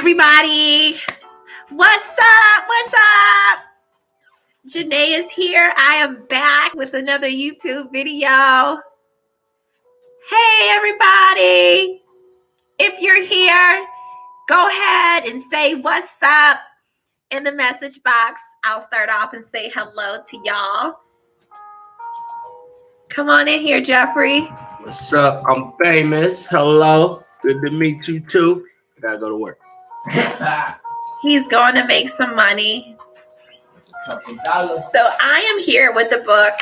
everybody. What's up? What's up? Janae is here. I am back with another YouTube video. Hey, everybody. If you're here, go ahead and say what's up in the message box. I'll start off and say hello to y'all. Come on in here, Jeffrey. What's up? I'm famous. Hello. Good to meet you too. I gotta go to work. He's going to make some money. So I am here with the book,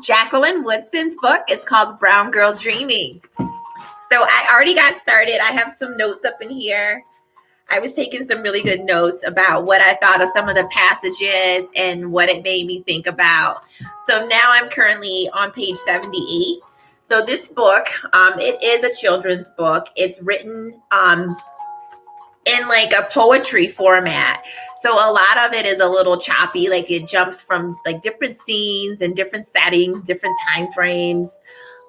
Jacqueline Woodson's book. It's called Brown Girl Dreaming. So I already got started. I have some notes up in here. I was taking some really good notes about what I thought of some of the passages and what it made me think about. So now I'm currently on page 78. So this book, it is a children's book. It's written in like a poetry format. So a lot of it is a little choppy, like it jumps from like different scenes and different settings, different time frames.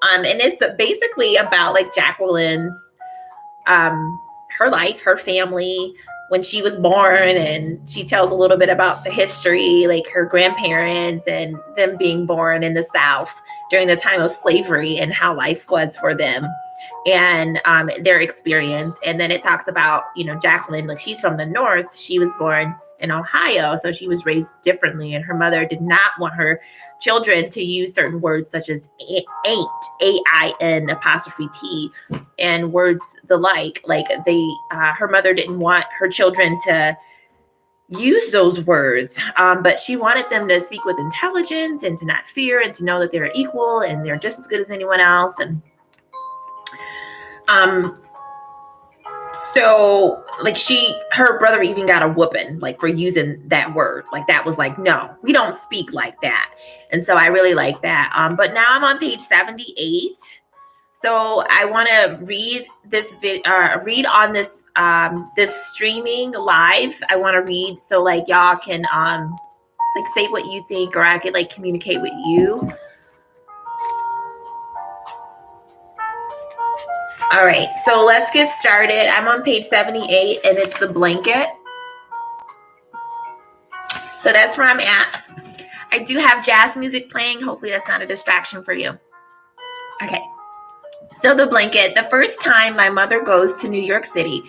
And it's basically about like Jacqueline's, her life, her family, when she was born, and she tells a little bit about the history, like her grandparents and them being born in the South during the time of slavery and how life was for them and their experience. And then it talks about, Jacqueline, like she's from the North. She was born in Ohio, so she was raised differently, and her mother did not want her children to use certain words such as ain't, A-I-N apostrophe T, and words the like her mother didn't want her children to use those words, but she wanted them to speak with intelligence and to not fear and to know that they're equal and they're just as good as anyone else. And so like her brother even got a whooping like for using that word. Like that was like, no, we don't speak like that. And so I really like that. But now I'm on page 78. So I want to read this read on this this streaming live. I want to read so like y'all can like say what you think, or I could like communicate with you. All right, so let's get started. I'm on page 78 and it's the blanket. So that's where I'm at. I do have jazz music playing. Hopefully that's not a distraction for you. Okay. So the blanket, the first time my mother goes to New York City,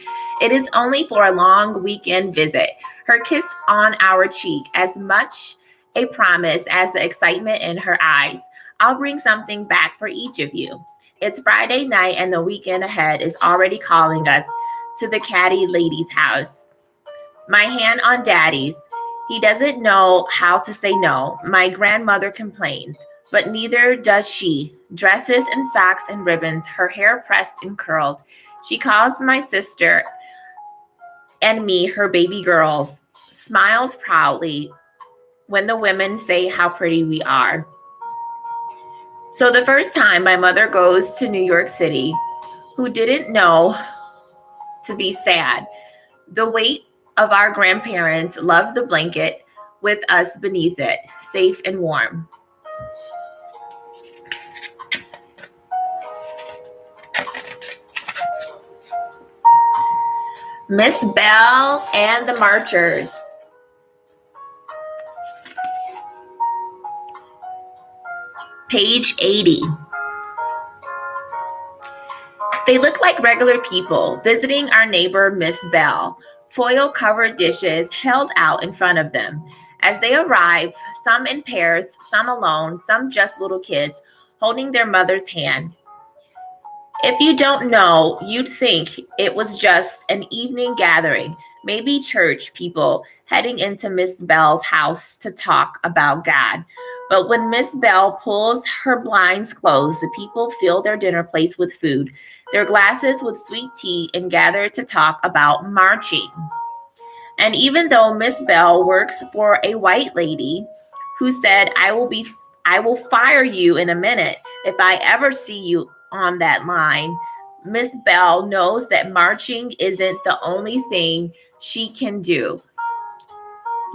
it is only for a long weekend visit. Her kiss on our cheek, as much a promise as the excitement in her eyes. I'll bring something back for each of you. It's Friday night and the weekend ahead is already calling us to the caddy lady's house. My hand on Daddy's. He doesn't know how to say no. My grandmother complains, but neither does she. Dresses and socks and ribbons, her hair pressed and curled. She calls my sister and me her baby girls, smiles proudly when the women say how pretty we are. So the first time my mother goes to New York City, who didn't know to be sad? The weight of our grandparents loved the blanket with us beneath it, safe and warm. Miss Bell and the Marchers. Page 80. They look like regular people visiting our neighbor, Miss Bell. Foil-covered dishes held out in front of them. As they arrive, some in pairs, some alone, some just little kids, holding their mother's hand. If you don't know, you'd think it was just an evening gathering, maybe church people heading into Miss Bell's house to talk about God. But when Miss Bell pulls her blinds closed, the people fill their dinner plates with food, their glasses with sweet tea, and gather to talk about marching. And even though Miss Bell works for a white lady who said, I will fire you in a minute if I ever see you on that line, Miss Bell knows that marching isn't the only thing she can do.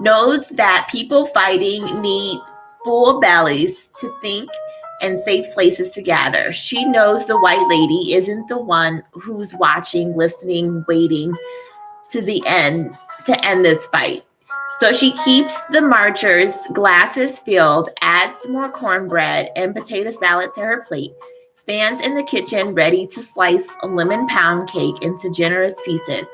Knows that people fighting need full bellies to think and safe places to gather. She knows the white lady isn't the one who's watching, listening, waiting, to end this fight. So she keeps the marchers' glasses filled, adds more cornbread and potato salad to her plate, stands in the kitchen ready to slice a lemon pound cake into generous pieces.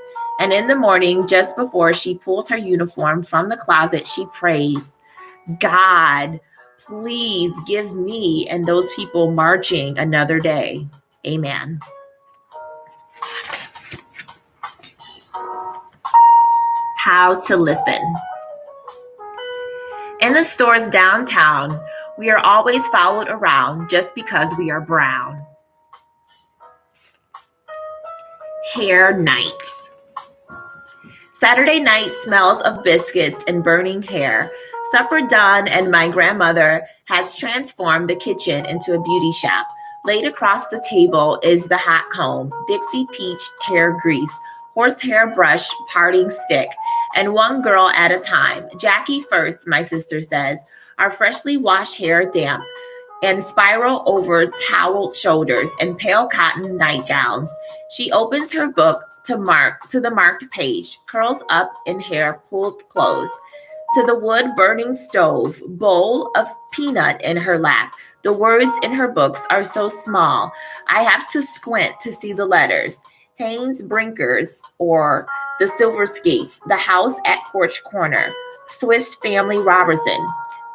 And in the morning, just before she pulls her uniform from the closet, she prays, God, please give me and those people marching another day. Amen. How to listen. In the stores downtown, we are always followed around just because we are brown. Hair night. Saturday night smells of biscuits and burning hair. Supper done, and my grandmother has transformed the kitchen into a beauty shop. Laid across the table is the hot comb, Dixie Peach hair grease, horsehair brush, parting stick, and one girl at a time. Jackie first, my sister says, our freshly washed hair damp, and spiral over toweled shoulders and pale cotton nightgowns. She opens her book to the marked page, curls up in hair pulled close, to the wood burning stove, bowl of peanut in her lap. The words in her books are so small, I have to squint to see the letters. Haynes Brinkers, or the Silver Skates, the house at Porch Corner, Swiss Family Robertson.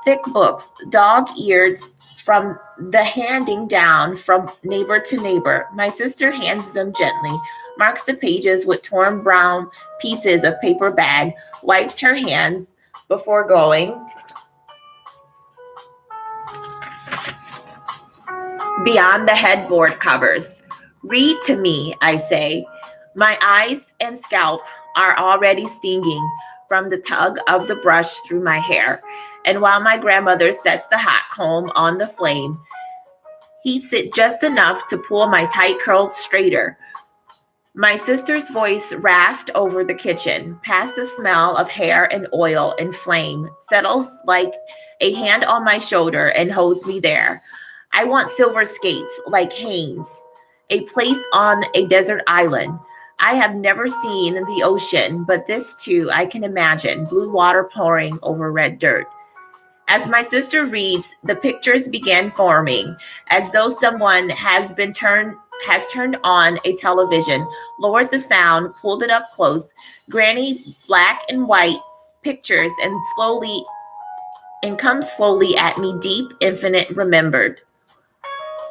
Thick books, dog-eared from the handing down from neighbor to neighbor. My sister hands them gently, marks the pages with torn brown pieces of paper bag, wipes her hands before going beyond the headboard covers. Read to me, I say. My eyes and scalp are already stinging from the tug of the brush through my hair. And while my grandmother sets the hot comb on the flame, heats it just enough to pull my tight curls straighter. My sister's voice rasped over the kitchen, past the smell of hair and oil and flame, settles like a hand on my shoulder and holds me there. I want silver skates like Haynes, a place on a desert island. I have never seen the ocean, but this too I can imagine, blue water pouring over red dirt. As my sister reads, the pictures began forming, as though someone has turned on a television, lowered the sound, pulled it up close. Granny, black and white pictures, and come slowly at me, deep, infinite, remembered.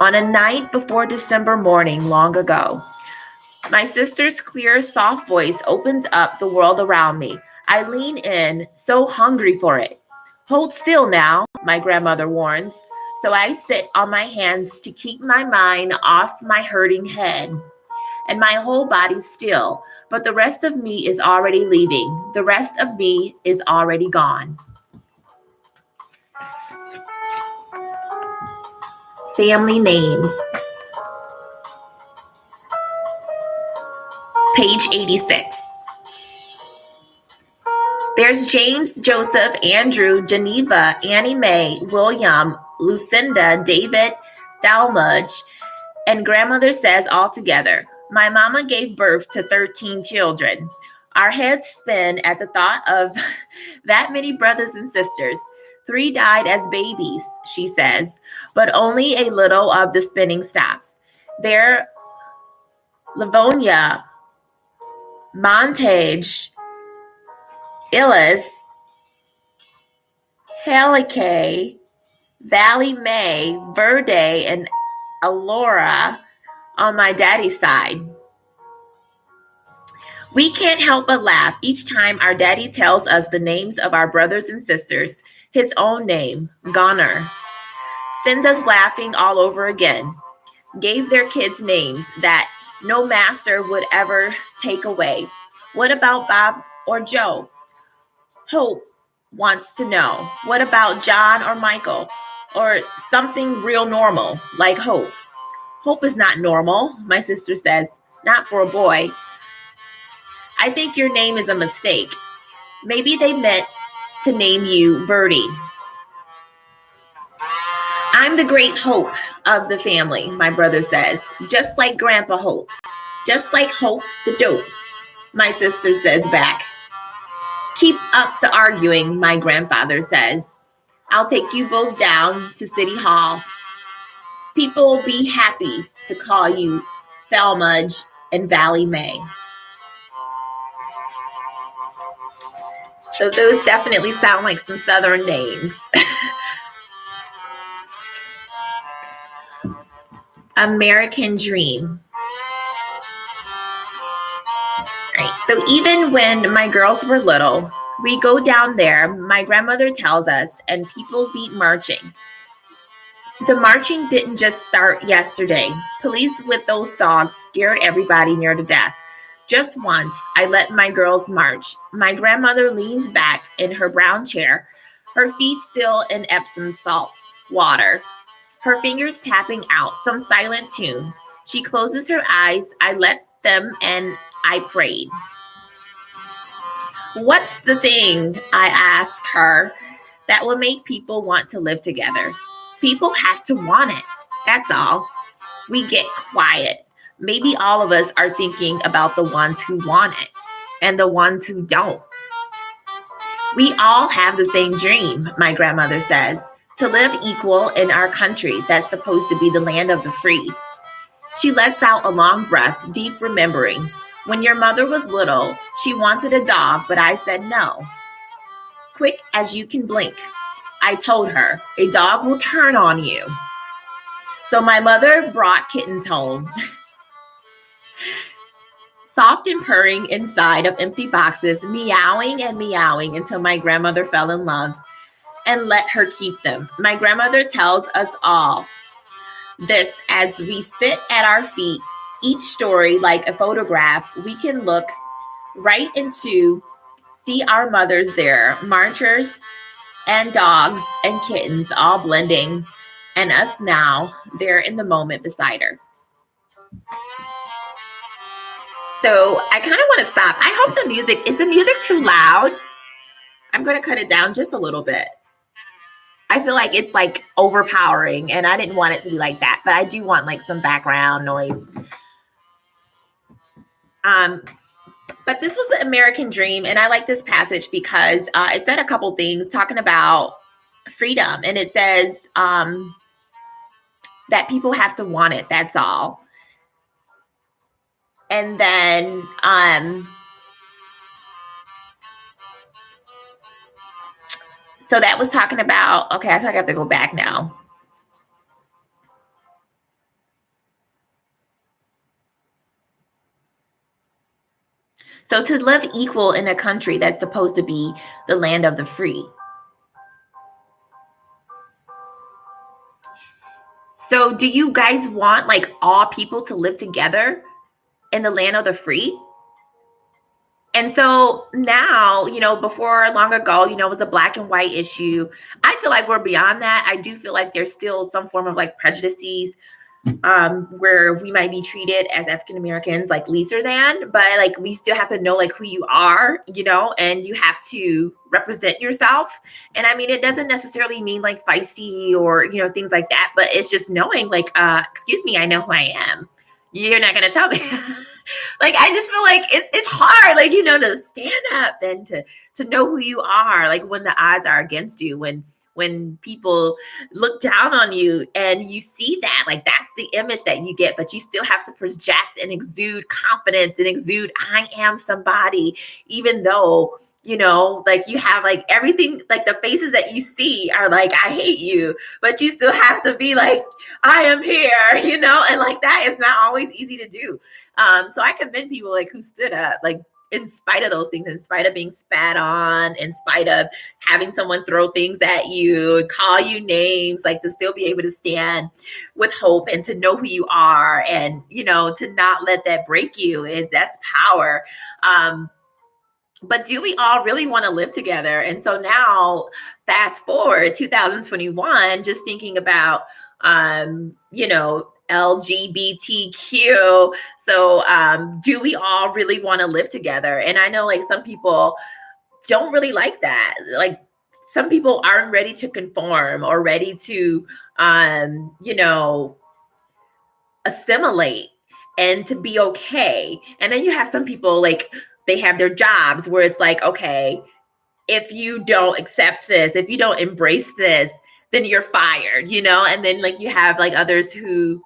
On a night before December morning, long ago, my sister's clear, soft voice opens up the world around me. I lean in, so hungry for it. Hold still now, my grandmother warns. So I sit on my hands to keep my mind off my hurting head. And my whole body still, but the rest of me is already leaving. The rest of me is already gone. Family names. Page 86. There's James, Joseph, Andrew, Geneva, Annie Mae, William, Lucinda, David, Dalmudge, and grandmother says all together, my mama gave birth to 13 children. Our heads spin at the thought of that many brothers and sisters. 3 died as babies, she says, but only a little of the spinning stops. They're Livonia, Montage, Illis, Helicay, Valley May, Verde, and Alora on my daddy's side. We can't help but laugh each time our daddy tells us the names of our brothers and sisters, his own name, Goner. Sends us laughing all over again. Gave their kids names that no master would ever take away. What about Bob or Joe? Hope wants to know. What about John or Michael? Or something real normal, like Hope. Hope is not normal, my sister says. Not for a boy. I think your name is a mistake. Maybe they meant to name you Birdie. I'm the great hope of the family, my brother says. Just like Grandpa Hope. Just like Hope the dope. My sister says back. Keep up the arguing, my grandfather says. I'll take you both down to City Hall. People will be happy to call you Falmudge and Valley May. So those definitely sound like some Southern names. American Dream. Right. So even when my girls were little, we go down there, my grandmother tells us, and people beat marching. The marching didn't just start yesterday. Police with those dogs scared everybody near to death. Just once, I let my girls march. My grandmother leans back in her brown chair, her feet still in Epsom salt water, her fingers tapping out some silent tune. She closes her eyes. I let them and I prayed. What's the thing, I asked her, that will make people want to live together? People have to want it. That's all. We get quiet. Maybe all of us are thinking about the ones who want it and the ones who don't. We all have the same dream, my grandmother says, to live equal in our country that's supposed to be the land of the free. She lets out a long breath, deep remembering. When your mother was little, she wanted a dog, but I said no. Quick as you can blink, I told her, a dog will turn on you. So my mother brought kittens home. Soft and purring inside of empty boxes, meowing and meowing until my grandmother fell in love and let her keep them. My grandmother tells us all this as we sit at our feet, each story like a photograph we can look right into, see our mothers there, marchers and dogs and kittens all blending, and us now there in the moment beside her. So I kind of want to stop. I hope is the music too loud? I'm going to cut it down just a little bit. I feel like it's like overpowering and I didn't want it to be like that, but I do want like some background noise. But this was the American Dream, and I like this passage because it said a couple things talking about freedom, and it says that people have to want it. That's all. And then so that was talking about, okay, I feel like I have to go back now. So to live equal in a country that's supposed to be the land of the free. So do you guys want like all people to live together in the land of the free? And so now, before long ago, it was a black and white issue. I feel like we're beyond that. I do feel like there's still some form of like prejudices where we might be treated as African Americans like lesser than, but like we still have to know like who you are, and you have to represent yourself. And I mean, it doesn't necessarily mean like feisty or, things like that, but it's just knowing like, excuse me, I know who I am. You're not going to tell me. Like, I just feel like it's hard, like, to stand up and to know who you are, like when the odds are against you, when people look down on you and you see that, like, that's the image that you get, but you still have to project and exude confidence and exude, I am somebody, even though, like you have like everything, like the faces that you see are like, I hate you, but you still have to be like, I am here, and like that is not always easy to do. So I commend people like who stood up, like in spite of those things, in spite of being spat on, in spite of having someone throw things at you, call you names, like to still be able to stand with hope and to know who you are and, to not let that break you. And that's power. But do we all really want to live together? And so now fast forward 2021, just thinking about, LGBTQ. So do we all really want to live together? And I know like some people don't really like that. Like some people aren't ready to conform or ready to, assimilate and to be okay. And then you have some people like they have their jobs where it's like, okay, if you don't accept this, if you don't embrace this, then you're fired, and then like you have like others who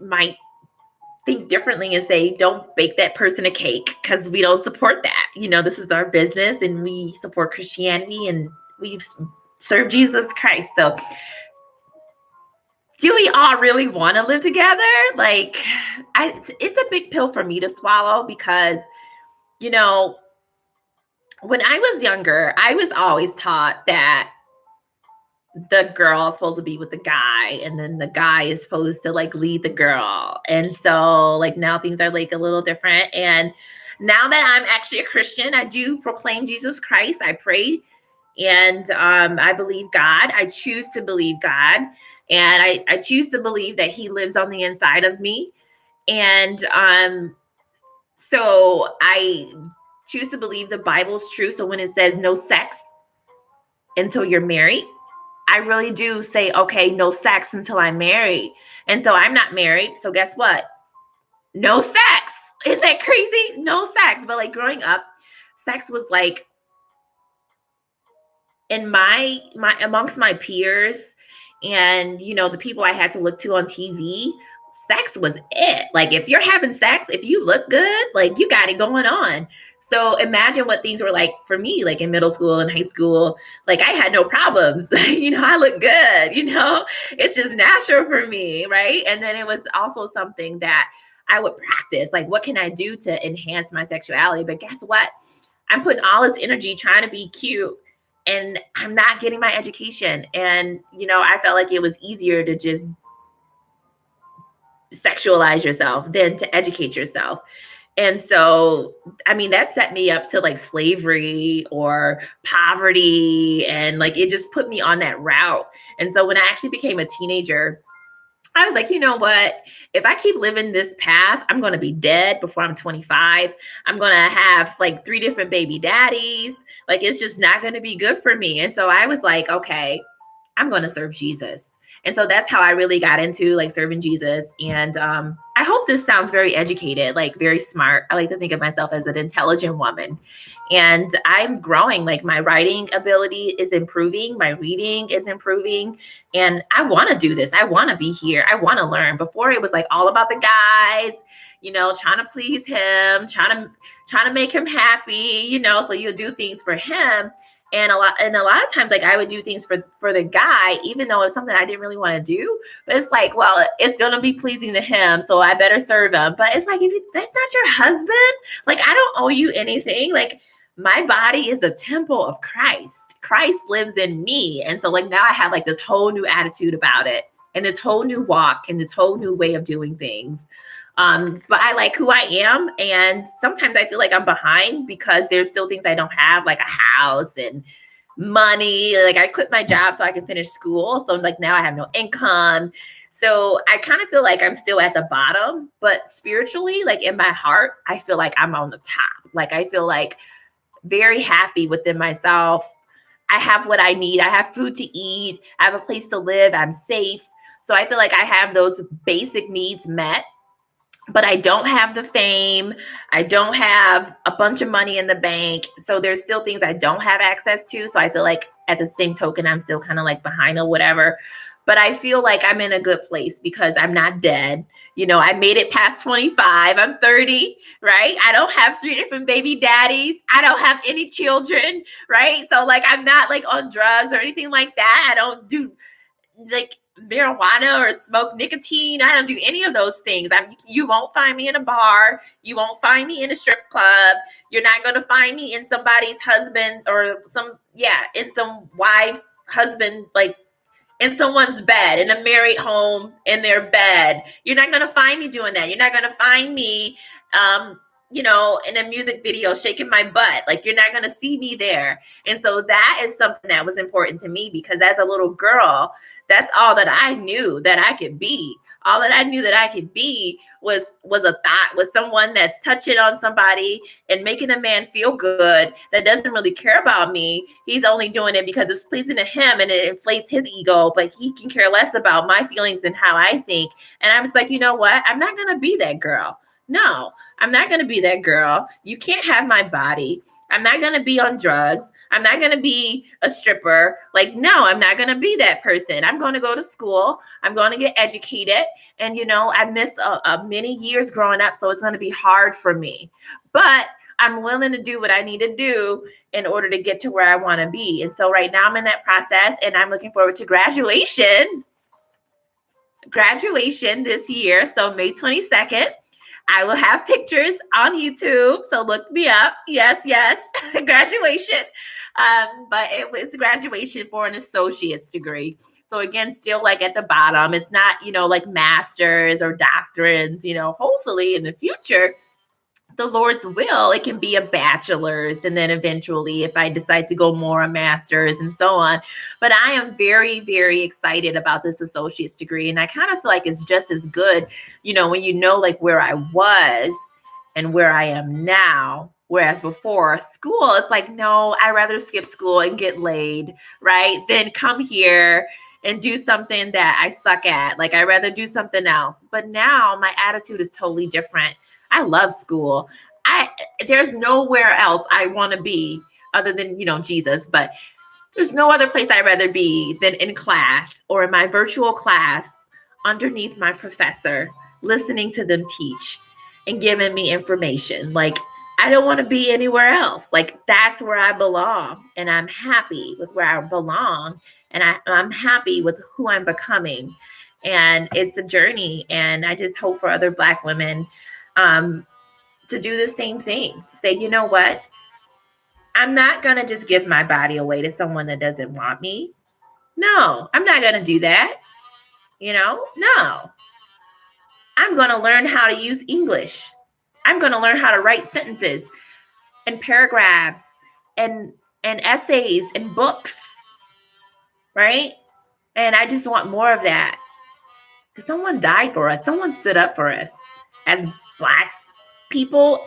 might think differently and say, don't bake that person a cake because we don't support that. This is our business and we support Christianity and we serve Jesus Christ. So do we all really want to live together? Like, it's a big pill for me to swallow because, when I was younger, I was always taught that the girl is supposed to be with the guy and then the guy is supposed to like lead the girl. And so like now things are like a little different. And now that I'm actually a Christian, I do proclaim Jesus Christ. I pray and I believe God. I choose to believe God. And I choose to believe that he lives on the inside of me. And so I choose to believe the Bible's true. So when it says no sex until you're married, I really do say, okay, no sex until I'm married. And so I'm not married. So guess what? No sex. Isn't that crazy? No sex. But like growing up, sex was like in my amongst my peers and, the people I had to look to on TV, sex was it. Like if you're having sex, if you look good, like you got it going on. So imagine what things were like for me, like in middle school and high school. Like I had no problems. I look good, it's just natural for me. Right. And then it was also something that I would practice. Like, what can I do to enhance my sexuality? But guess what? I'm putting all this energy trying to be cute and I'm not getting my education. And, I felt like it was easier to just sexualize yourself than to educate yourself. And so, that set me up to like slavery or poverty. And like, it just put me on that route. And so when I actually became a teenager, I was like, you know what? If I keep living this path, I'm going to be dead before I'm 25. I'm going to have like 3 different baby daddies. Like, it's just not going to be good for me. And so I was like, okay, I'm going to serve Jesus. And so that's how I really got into like serving Jesus. And I hope this sounds very educated, like very smart. I like to think of myself as an intelligent woman. And I'm growing, like my writing ability is improving. My reading is improving. And I want to do this. I want to be here. I want to learn. Before it was like all about the guys, trying to please him, trying to make him happy, so you'll do things for him. And a lot of times, like I would do things for the guy, even though it's something I didn't really want to do. But it's like, well, it's gonna be pleasing to him, so I better serve him. But it's like, that's not your husband. Like, I don't owe you anything. Like, my body is the temple of Christ. Christ lives in me, and so like now I have like this whole new attitude about it, and this whole new walk, and this whole new way of doing things. But I like who I am. And sometimes I feel like I'm behind because there's still things I don't have, like a house and money. Like I quit my job so I can finish school. So like now I have no income. So I kind of feel like I'm still at the bottom, but spiritually, like in my heart, I feel like I'm on the top. Like I feel like very happy within myself. I have what I need. I have food to eat. I have a place to live. I'm safe. So I feel like I have those basic needs met. But I don't have the fame. I don't have a bunch of money in the bank. So there's still things I don't have access to. So I feel like at the same token, I'm still kind of like behind or whatever. But I feel like I'm in a good place because I'm not dead. I made it past 25. I'm 30, right? I don't have 3 different baby daddies. I don't have any children, right? So like, I'm not like on drugs or anything like that. I don't do like marijuana or smoke nicotine. I don't do any of those things. You won't find me in a bar. You won't find me in a strip club. You're not going to find me in somebody's husband or in some wife's husband, like in someone's bed, in a married home, in their bed. You're not going to find me doing that. You're not going to find me, in a music video shaking my butt. Like you're not going to see me there. And so that is something that was important to me because as a little girl, that's all that I knew that I could be. All that I knew that I could be was a thought, was someone that's touching on somebody and making a man feel good that doesn't really care about me. He's only doing it because it's pleasing to him and it inflates his ego, but he can care less about my feelings and how I think. And I was like, you know what? I'm not going to be that girl No, I'm not going to be that girl. You can't have my body. I'm not going to be on drugs. I'm not going to be a stripper. Like, no, I'm not going to be that person. I'm going to go to school. I'm going to get educated. And, you know, I missed many years growing up, so it's going to be hard for me. But I'm willing to do what I need to do in order to get to where I want to be. And so right now I'm in that process, and I'm looking forward to graduation this year. So May 22nd. I will have pictures on YouTube, so look me up. Yes, graduation. But it was graduation for an associate's degree. So again, still like at the bottom. It's not, you know, like masters or doctorates, you know, hopefully in the future, the Lord's will, it can be a bachelor's, and then eventually if I decide to go more, a master's and so on. But I am very, very excited about this associate's degree. And I kind of feel like it's just as good, you know, when you know like where I was and where I am now. Whereas before school, it's like, no, I'd rather skip school and get laid, right? Than come here and do something that I suck at. Like, I'd rather do something else. But now my attitude is totally different. I love school. There's nowhere else I want to be other than, you know, Jesus, but there's no other place I'd rather be than in class or in my virtual class underneath my professor, listening to them teach and giving me information. Like, I don't want to be anywhere else. Like, that's where I belong. And I'm happy with where I belong. And I'm happy with who I'm becoming. And it's a journey. And I just hope for other Black women to do the same thing. To say, you know what? I'm not going to just give my body away to someone that doesn't want me. No, I'm not going to do that. You know, no. I'm going to learn how to use English. I'm going to learn how to write sentences and paragraphs and essays and books. Right? And I just want more of that. Because someone died for us. Someone stood up for us. As Black people,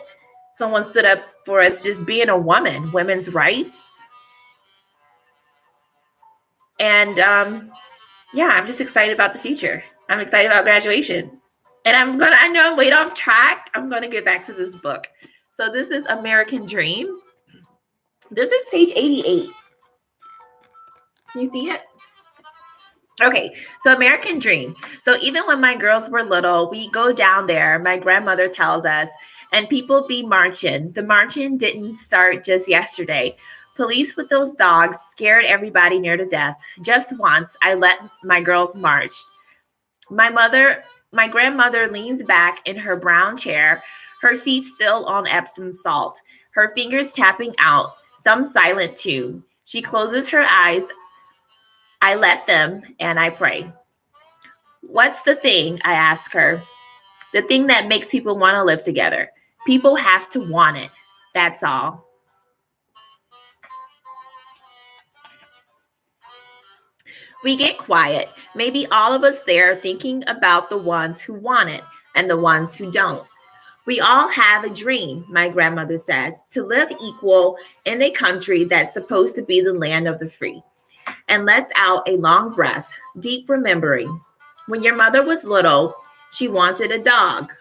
someone stood up for us just being a woman, women's rights. And yeah, I'm just excited about the future. I'm excited about graduation. And I know I'm way off track. I'm going to get back to this book. So this is American Dream. This is page 88. You see it? Okay, so American Dream. So even when my girls were little, we go down there, my grandmother tells us, and people be marching. The marching didn't start just yesterday. Police with those dogs scared everybody near to death. Just once, I let my girls march. My grandmother leans back in her brown chair, her feet still on Epsom salt, her fingers tapping out some silent tune. She closes her eyes. I let them, and I pray. What's the thing? I ask her. The thing that makes people want to live together. People have to want it. That's all. We get quiet, maybe all of us there thinking about the ones who want it and the ones who don't. We all have a dream, my grandmother says, to live equal in a country that's supposed to be the land of the free. And lets out a long breath, deep remembering. When your mother was little, she wanted a dog,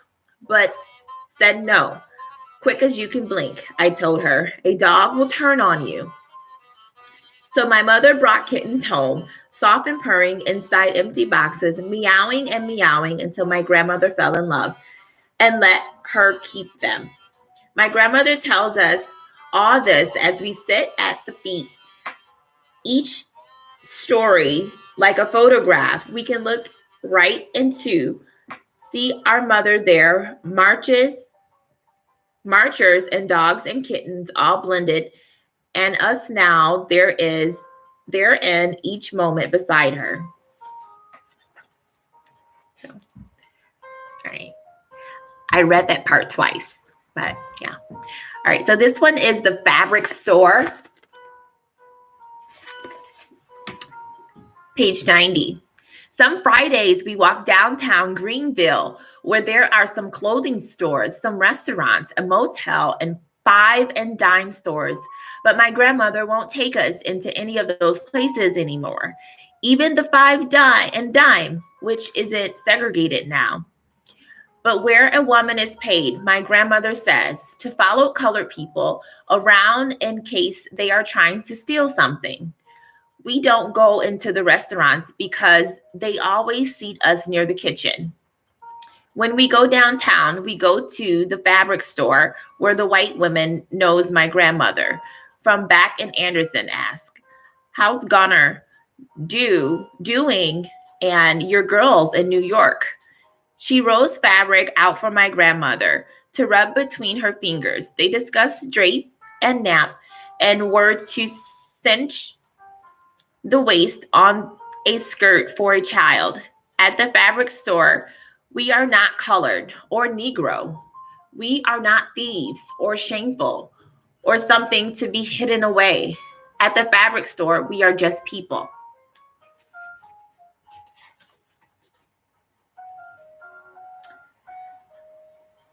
but said no. Quick as you can blink, I told her, a dog will turn on you. So my mother brought kittens home, soft and purring inside empty boxes, meowing and meowing until my grandmother fell in love and let her keep them. My grandmother tells us all this as we sit at the feet. Each story, like a photograph, we can look right into, see our mother there, marchers and dogs and kittens all blended, and us now therein each moment beside her. So, all right. I read that part twice, but yeah. All right, so this one is the fabric store. Page 90. Some Fridays we walk downtown Greenville where there are some clothing stores, some restaurants, a motel, and 5 and dime stores. But my grandmother won't take us into any of those places anymore. Even the 5 and dime, which isn't segregated now. But where a woman is paid, my grandmother says, to follow colored people around in case they are trying to steal something. We don't go into the restaurants because they always seat us near the kitchen. When we go downtown, we go to the fabric store where the white woman knows my grandmother from back in Anderson ask, how's Gunner doing and your girls in New York? She rolls fabric out for my grandmother to rub between her fingers. They discuss drape and nap and words to cinch the waist on a skirt for a child. At the fabric store, we are not colored or Negro. We are not thieves or shameful or something to be hidden away. At the fabric store, we are just people.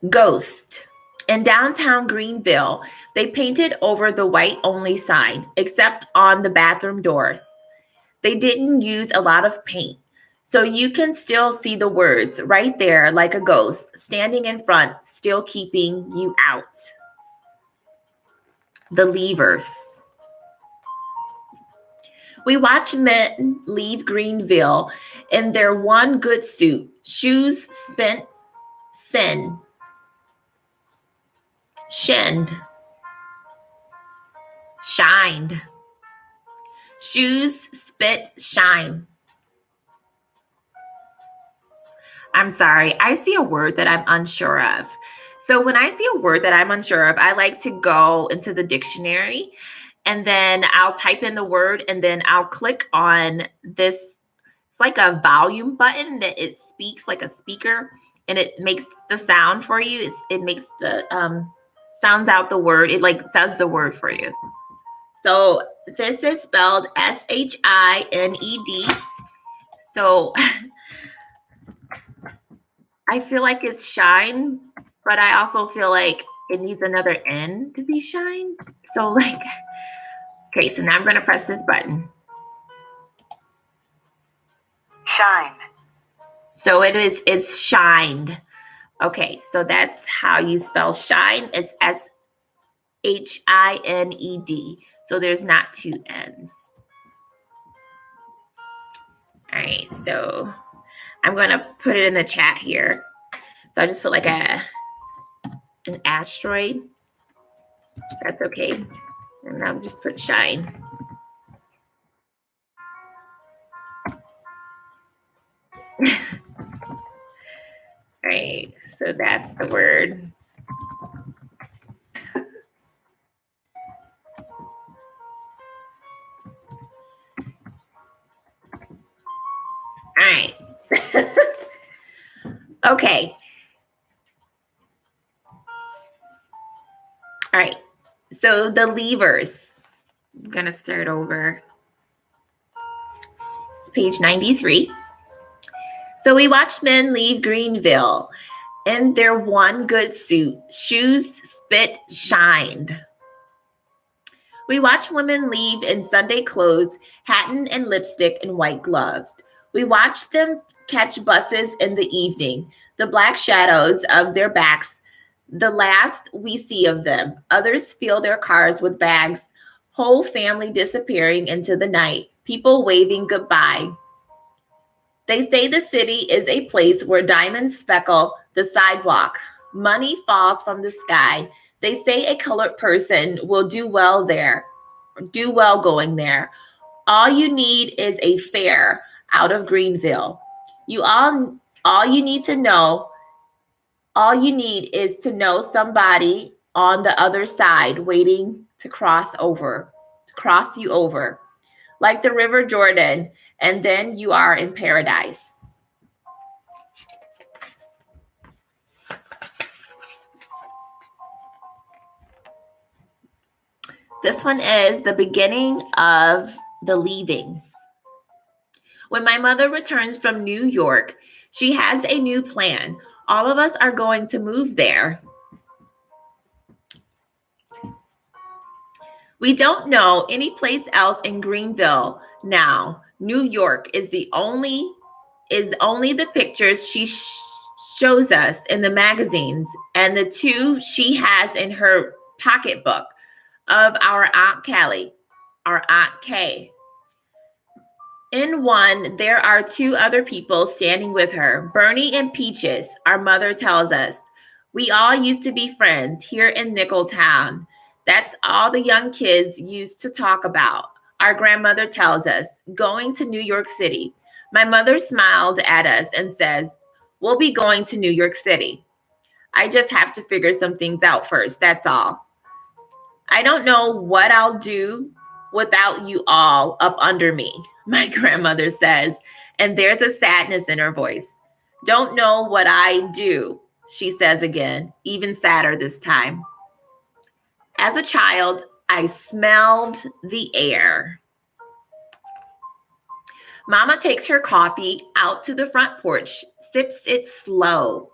Ghost. In downtown Greenville, they painted over the white-only sign, except on the bathroom doors. They didn't use a lot of paint, so you can still see the words right there like a ghost standing in front, still keeping you out. The Leavers. We watch men leave Greenville in their one good suit, shoes spent, shined, shined. Shoes, spit, shine. I'm sorry, I see a word that I'm unsure of. So when I see a word that I'm unsure of, I like to go into the dictionary and then I'll type in the word and then I'll click on this. It's like a volume button that it speaks like a speaker and it makes the sound for you. It makes the sounds out the word. It like says the word for you. So this is spelled S-H-I-N-E-D. So I feel like it's shine, but I also feel like it needs another N to be shine. So like, okay, so now I'm going to press this button. Shine. So it's shined. Okay, so that's how you spell shine. It's S-H-I-N-E-D. So there's not two N's. All right, so I'm going to put it in the chat here. So I just put like an asteroid. That's okay. And I'll just put shine. All right, so that's the word. All right. Okay. All right. So the Leavers. I'm going to start over. It's page 93. So we watched men leave Greenville in their one good suit, shoes, spit, shined. We watch women leave in Sunday clothes, hatted and lipstick and white gloved. We watch them catch buses in the evening, the black shadows of their backs, the last we see of them. Others fill their cars with bags, whole family disappearing into the night, people waving goodbye. They say the city is a place where diamonds speckle the sidewalk. Money falls from the sky. They say a colored person will do well there, do well going there. All you need is a fare out of Greenville. All you need is to know somebody on the other side waiting to cross you over, like the River Jordan, and then you are in paradise. This one is the beginning of the leaving. When my mother returns from New York, she has a new plan. All of us are going to move there. We don't know any place else in Greenville now. New York is only the pictures she shows us in the magazines, and the two she has in her pocketbook of our Aunt Callie, our Aunt Kay. In one, there are two other people standing with her, Bernie and Peaches, our mother tells us. We all used to be friends here in Nickeltown. That's all the young kids used to talk about. Our grandmother tells us, going to New York City. My mother smiled at us and says, we'll be going to New York City. I just have to figure some things out first, that's all. I don't know what I'll do without you all up under me, my grandmother says, and there's a sadness in her voice. Don't know what I do, she says again, even sadder this time. As a child, I smelled the air. Mama takes her coffee out to the front porch, sips it slow.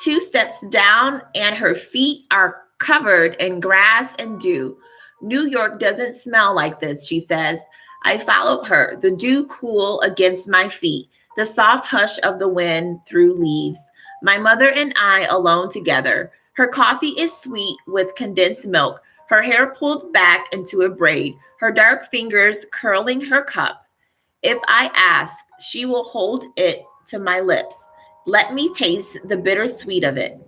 2 steps down and her feet are covered in grass and dew. New York doesn't smell like this, she says. I follow her, the dew cool against my feet, the soft hush of the wind through leaves. My mother and I alone together. Her coffee is sweet with condensed milk, her hair pulled back into a braid, her dark fingers curling her cup. If I ask, she will hold it to my lips. Let me taste the bittersweet of it.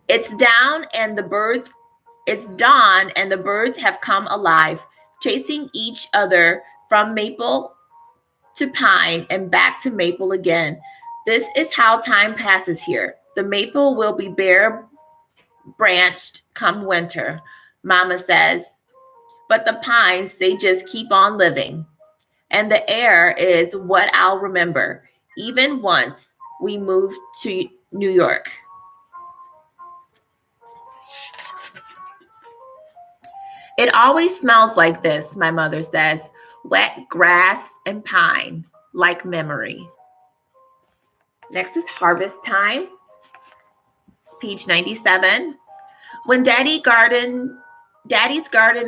It's dawn and the birds have come alive, chasing each other from maple to pine and back to maple again. This is how time passes here. The maple will be bare branched come winter, Mama says. But the pines, they just keep on living. And the air is what I'll remember, even once we moved to New York. It always smells like this, my mother says. Wet grass and pine, like memory. Next is harvest time. It's page 97. When Daddy's garden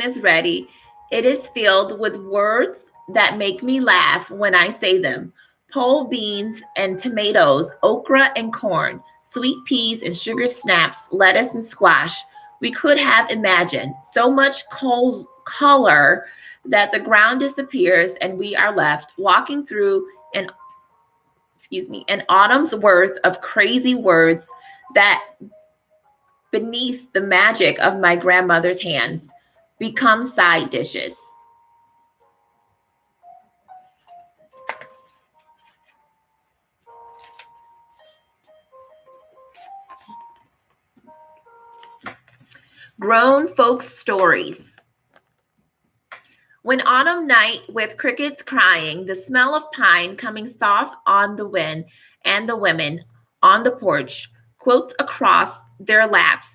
is ready, it is filled with words that make me laugh when I say them. Pole beans and tomatoes, okra and corn, sweet peas and sugar snaps, lettuce and squash. We could have imagined so much color that the ground disappears and we are left walking through an autumn's worth of crazy words that, beneath the magic of my grandmother's hands, become side dishes. Grown folks' stories. When autumn night with crickets crying, the smell of pine coming soft on the wind, and the women on the porch, quilts across their laps,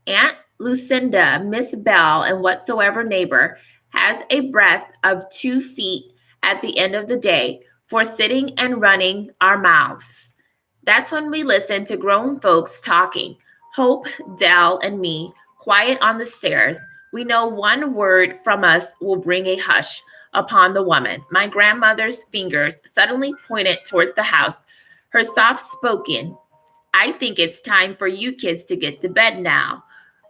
Aunt Lucinda, Miss Bell, and whatsoever neighbor has a breadth of 2 feet at the end of the day for sitting and running our mouths. That's when we listen to grown folks talking. Hope, Dell, and me, quiet on the stairs. We know one word from us will bring a hush upon the woman. My grandmother's fingers suddenly pointed towards the house, her soft-spoken, I think it's time for you kids to get to bed now,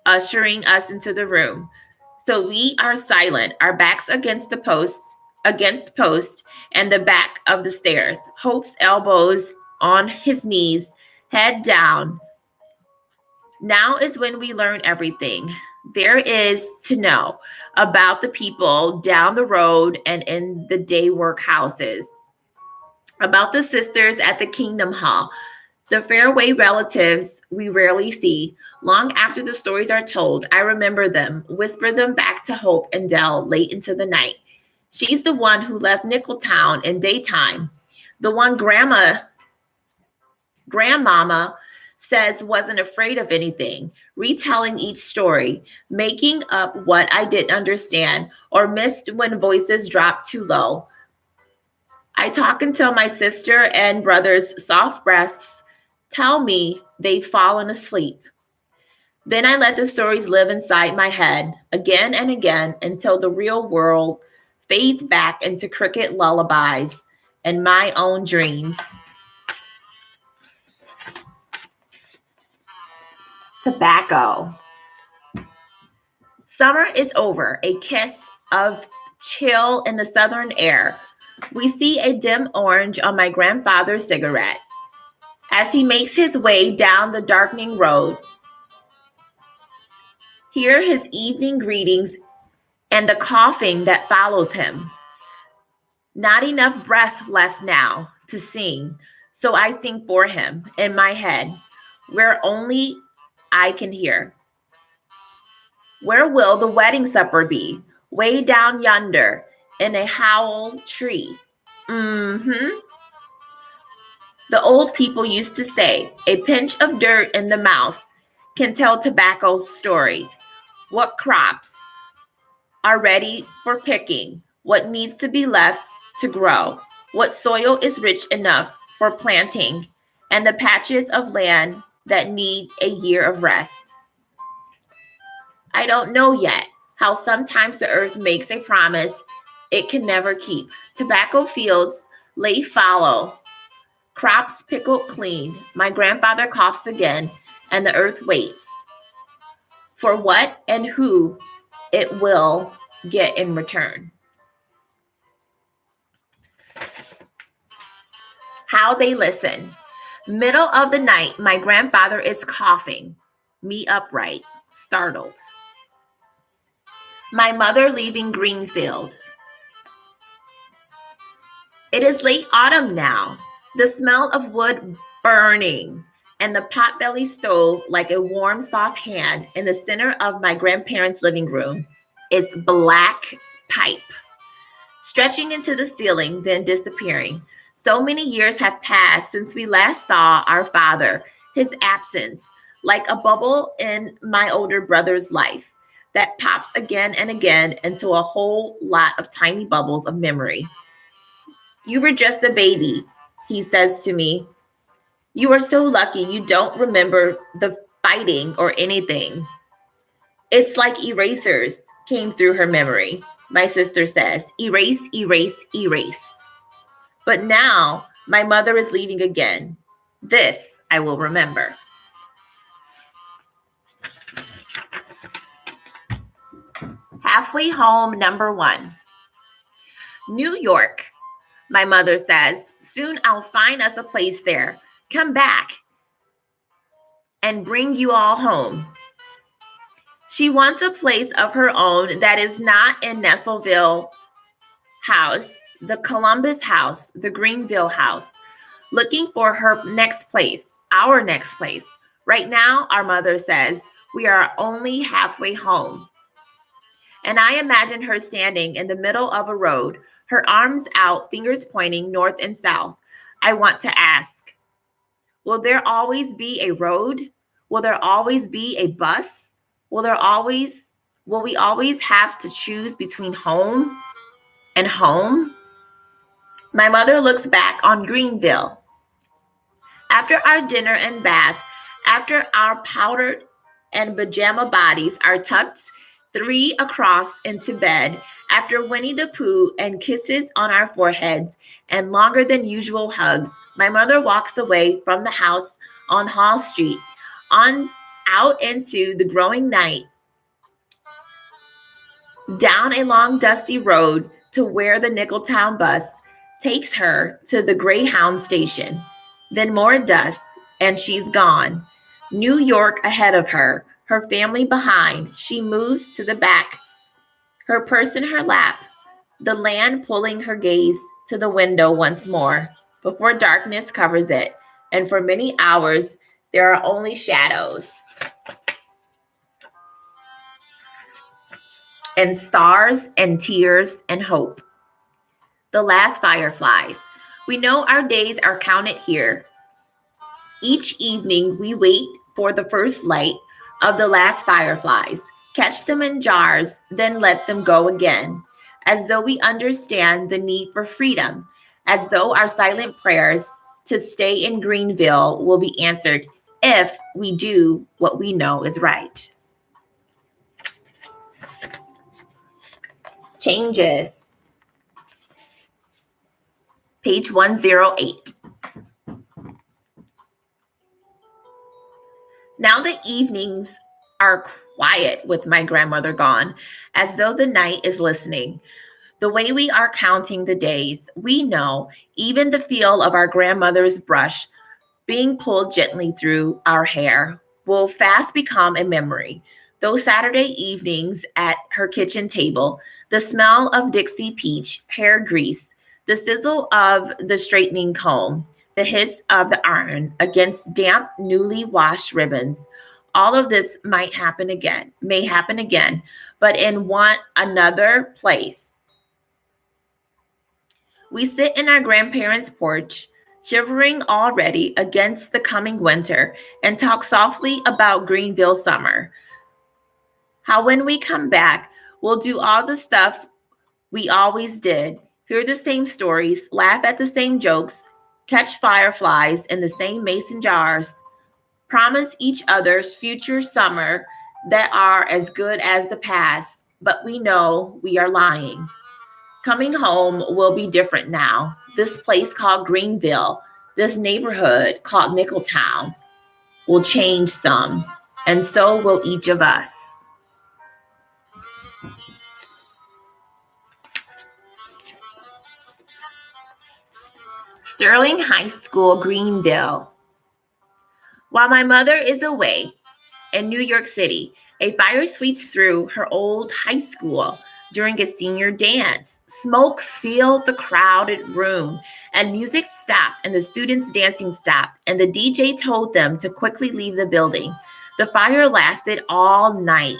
ushering us into the room. So we are silent, our backs against post, and the back of the stairs. Hope's elbows on his knees, head down. Now is when we learn everything there is to know about the people down the road and in the day work houses, about the sisters at the Kingdom Hall, the faraway relatives we rarely see. Long after the stories are told, I remember them, whisper them back to Hope and Dell late into the night. She's the one who left Nickeltown in daytime, the one Grandmama says wasn't afraid of anything, retelling each story, making up what I didn't understand or missed when voices dropped too low. I talk until my sister and brother's soft breaths tell me they've fallen asleep. Then I let the stories live inside my head again and again until the real world fades back into cricket lullabies and my own dreams. Tobacco. Summer is over, a kiss of chill in the southern air. We see a dim orange on my grandfather's cigarette. As he makes his way down the darkening road, hear his evening greetings and the coughing that follows him. Not enough breath left now to sing, so I sing for him in my head, where only I can hear. Where will the wedding supper be? Way down yonder in a howl tree. Mm-hmm. The old people used to say, a pinch of dirt in the mouth can tell tobacco's story. What crops are ready for picking? What needs to be left to grow? What soil is rich enough for planting? And the patches of land that need a year of rest. I don't know yet how sometimes the earth makes a promise it can never keep. Tobacco fields lay fallow, crops pickled clean. My grandfather coughs again, and the earth waits for what and who it will get in return. How they listen. Middle of the night, my grandfather is coughing, me upright, startled. My mother leaving Greenfield. It is late autumn now. The smell of wood burning and the potbelly stove like a warm, soft hand in the center of my grandparents' living room. Its black pipe stretching into the ceiling, then disappearing. So many years have passed since we last saw our father, his absence, like a bubble in my older brother's life that pops again and again into a whole lot of tiny bubbles of memory. You were just a baby, he says to me. You are so lucky you don't remember the fighting or anything. It's like erasers came through her memory, my sister says. Erase, erase, erase. But now my mother is leaving again. This I will remember. Halfway home, number 1. New York, my mother says. Soon I'll find us a place there. Come back and bring you all home. She wants a place of her own that is not in Nestleville house, the Columbus house, the Greenville house, looking for her next place, our next place. Right now, our mother says, we are only halfway home. And I imagine her standing in the middle of a road, her arms out, fingers pointing north and south. I want to ask, will there always be a road? Will there always be a bus? Will we always have to choose between home and home? My mother looks back on Greenville. After our dinner and bath, after our powdered and pajama bodies are tucked 3 across into bed, after Winnie the Pooh and kisses on our foreheads and longer than usual hugs, my mother walks away from the house on Hall Street, on out into the growing night, down a long dusty road to where the Nickeltown bus takes her to the Greyhound station. Then more dust, and she's gone. New York ahead of her, her family behind. She moves to the back, her purse in her lap, the land pulling her gaze to the window once more, before darkness covers it, and for many hours there are only shadows and stars and tears and hope. The last fireflies. We know our days are counted here. Each evening we wait for the first light of the last fireflies, catch them in jars, then let them go again, as though we understand the need for freedom, as though our silent prayers to stay in Greenville will be answered if we do what we know is right. Changes. Page 108. Now the evenings are quiet with my grandmother gone, as though the night is listening. The way we are counting the days, we know even the feel of our grandmother's brush being pulled gently through our hair will fast become a memory. Those Saturday evenings at her kitchen table, the smell of Dixie peach, hair grease, the sizzle of the straightening comb, the hiss of the iron against damp, newly washed ribbons. All of this may happen again, but in one another place. We sit in our grandparents' porch, shivering already against the coming winter, and talk softly about Greenville summer. How when we come back, we'll do all the stuff we always did, hear the same stories, laugh at the same jokes, catch fireflies in the same mason jars, promise each other's future summer that are as good as the past, but we know we are lying. Coming home will be different now. This place called Greenville, this neighborhood called Nickeltown will change some, and so will each of us. Sterling High School, Greenville. While my mother is away in New York City, a fire sweeps through her old high school during a senior dance. Smoke filled the crowded room, and music stopped, and the students' dancing stopped, and the DJ told them to quickly leave the building. The fire lasted all night,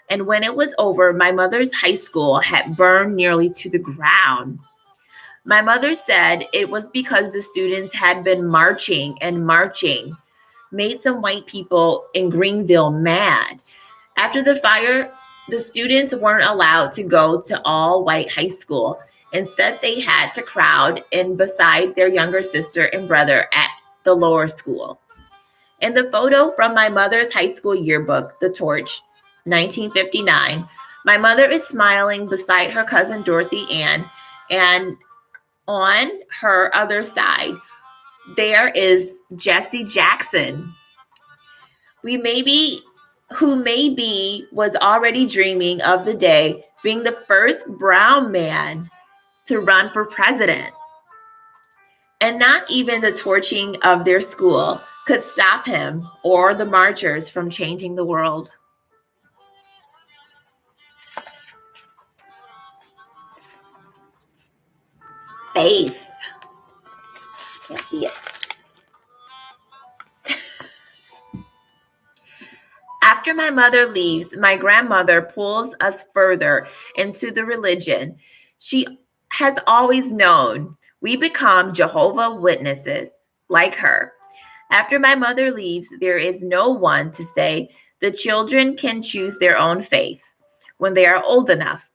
and when it was over, my mother's high school had burned nearly to the ground. My mother said it was because the students had been marching and marching, made some white people in Greenville mad. After the fire, the students weren't allowed to go to all white high school. Instead, they had to crowd in beside their younger sister and brother at the lower school. In the photo from my mother's high school yearbook, The Torch, 1959, my mother is smiling beside her cousin Dorothy Ann, and on her other side, there is Jesse Jackson. Who maybe was already dreaming of the day being the first brown man to run for president. And not even the torching of their school could stop him or the marchers from changing the world. Faith. Can't see it. After my mother leaves, my grandmother pulls us further into the religion she has always known. We become Jehovah's Witnesses like her. After my mother leaves, there is no one to say the children can choose their own faith when they are old enough.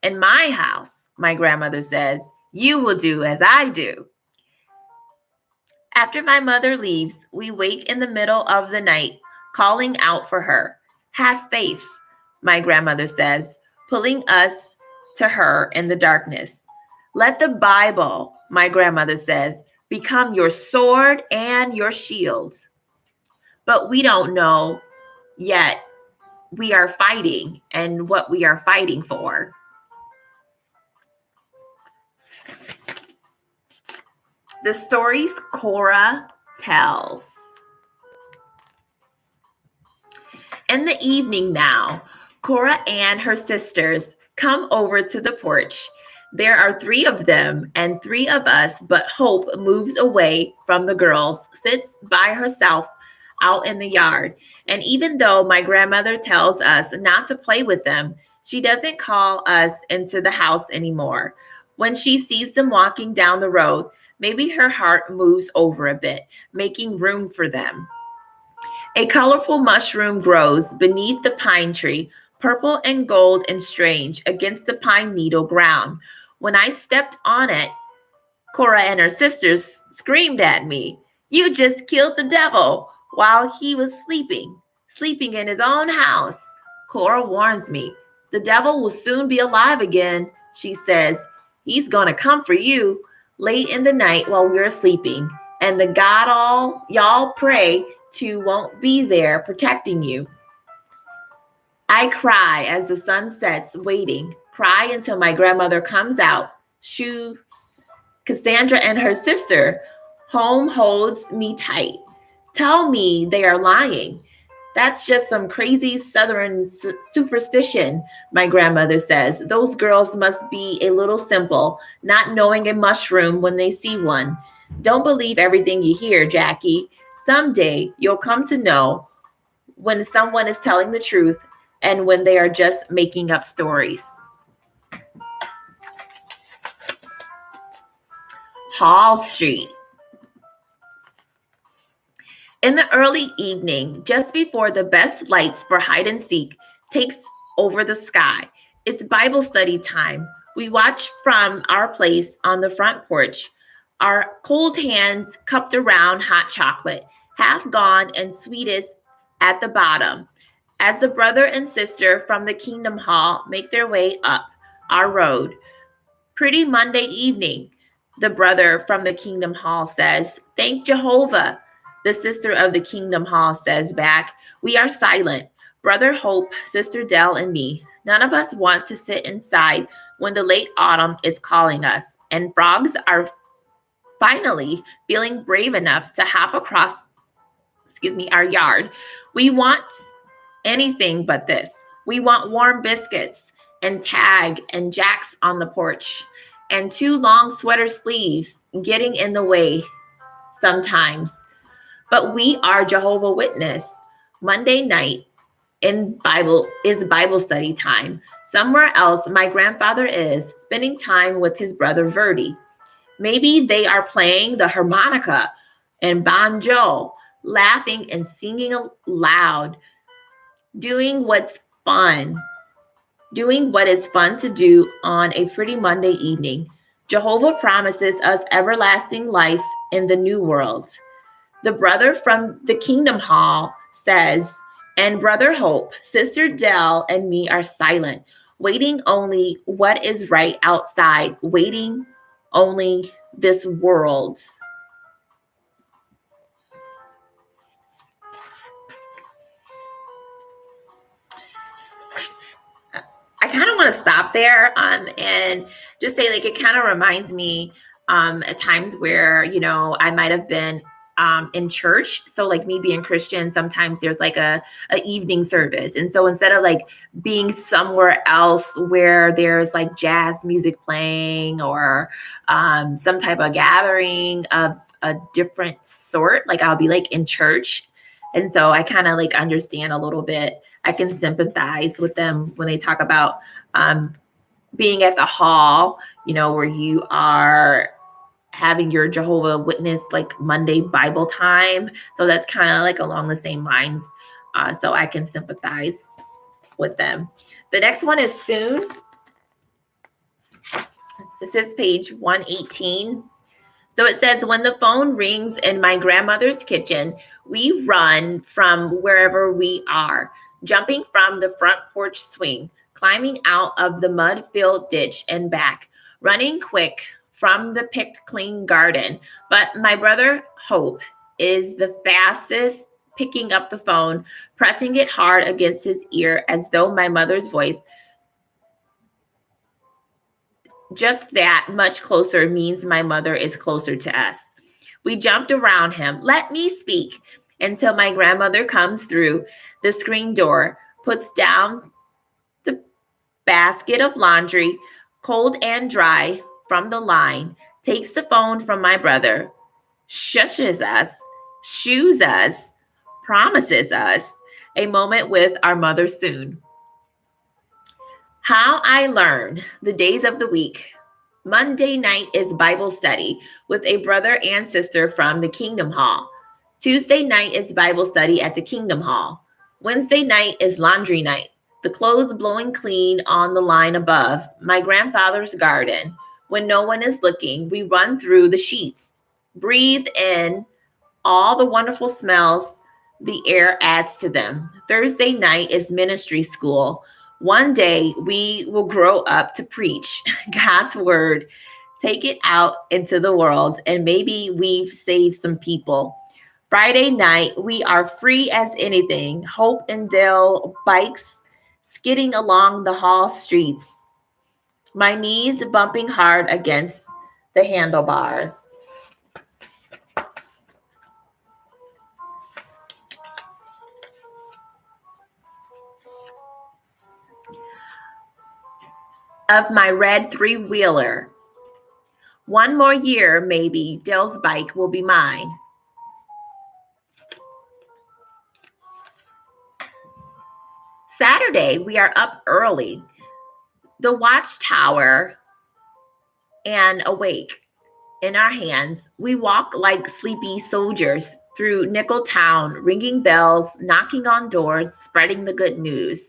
In my house, my grandmother says, you will do as I do. After my mother leaves, we wake in the middle of the night, calling out for her. Have faith, my grandmother says, pulling us to her in the darkness. Let the Bible, my grandmother says, become your sword and your shield. But we don't know yet we are fighting and what we are fighting for. The stories Cora tells. In the evening now, Cora and her sisters come over to the porch. There are 3 of them and 3 of us, but Hope moves away from the girls, sits by herself out in the yard. And even though my grandmother tells us not to play with them, she doesn't call us into the house anymore. When she sees them walking down the road, maybe her heart moves over a bit, making room for them. A colorful mushroom grows beneath the pine tree, purple and gold and strange against the pine needle ground. When I stepped on it, Cora and her sisters screamed at me. You just killed the devil while he was sleeping in his own house. Cora warns me. The devil will soon be alive again, she says. He's going to come for you late in the night while we're sleeping. And the God all y'all pray two won't be there protecting you. I cry as the sun sets, waiting. Cry until my grandmother comes out. Shoes Cassandra and her sister. Home holds me tight. Tell me they are lying. That's just some crazy southern superstition, my grandmother says. Those girls must be a little simple, not knowing a mushroom when they see one. Don't believe everything you hear, Jackie. Someday you'll come to know when someone is telling the truth and when they are just making up stories. Hall Street. In the early evening, just before the best lights for hide and seek takes over the sky, it's Bible study time. We watch from our place on the front porch, our cold hands cupped around hot chocolate, half gone and sweetest at the bottom, as the brother and sister from the Kingdom Hall make their way up our road. Pretty Monday evening, the brother from the Kingdom Hall says. Thank Jehovah. The sister of the Kingdom Hall says back. We are silent. Brother Hope, Sister Dell, and me. None of us want to sit inside when the late autumn is calling us, and frogs are finally feeling brave enough to hop across, our yard. We want anything but this. We want warm biscuits and tag and jacks on the porch and two long sweater sleeves getting in the way sometimes. But we are Jehovah's Witness. Monday night is Bible study time. Somewhere else, my grandfather is spending time with his brother Verdi. Maybe they are playing the harmonica and banjo, laughing and singing aloud, doing what is fun to do on a pretty Monday evening. Jehovah promises us everlasting life in the new world. The brother from the Kingdom Hall says, and Brother Hope, Sister Dell, and me are silent, waiting only what is right outside, waiting only this world. I kind of want to stop there and just say, like, it kind of reminds me at times where, I might have been in church. So like me being Christian, sometimes there's like a evening service. And so instead of like being somewhere else where there's like jazz music playing or some type of gathering of a different sort, like I'll be like in church. And so I kind of like understand a little bit. I can sympathize with them when they talk about being at the hall, where you are having your Jehovah Witness like Monday Bible time. So that's kind of like along the same lines. So I can sympathize with them. The next one is soon. This is page 118. So it says, when the phone rings in my grandmother's kitchen, we run from wherever we are, jumping from the front porch swing, climbing out of the mud-filled ditch and back, running quick from the picked clean garden. But my brother Hope is the fastest, picking up the phone, pressing it hard against his ear as though my mother's voice, just that much closer, means my mother is closer to us. We jumped around him. Let me speak, until my grandmother comes through the screen door, puts down the basket of laundry, cold and dry, from the line, takes the phone from my brother, shushes us, shoos us, promises us a moment with our mother soon. How I learn the days of the week. Monday night is Bible study with a brother and sister from the Kingdom Hall. Tuesday night is Bible study at the Kingdom Hall. Wednesday night is laundry night, the clothes blowing clean on the line above my grandfather's garden. When no one is looking, we run through the sheets, breathe in all the wonderful smells the air adds to them. Thursday night is ministry school. One day we will grow up to preach God's word, take it out into the world, and maybe we've saved some people. Friday night, we are free as anything. Hope and Dale bikes skidding along the hall streets. My knees bumping hard against the handlebars. Of my red three-wheeler. One more year, maybe, Dale's bike will be mine. Saturday, we are up early. The watchtower and awake. In our hands, we walk like sleepy soldiers through Nickel Town, ringing bells, knocking on doors, spreading the good news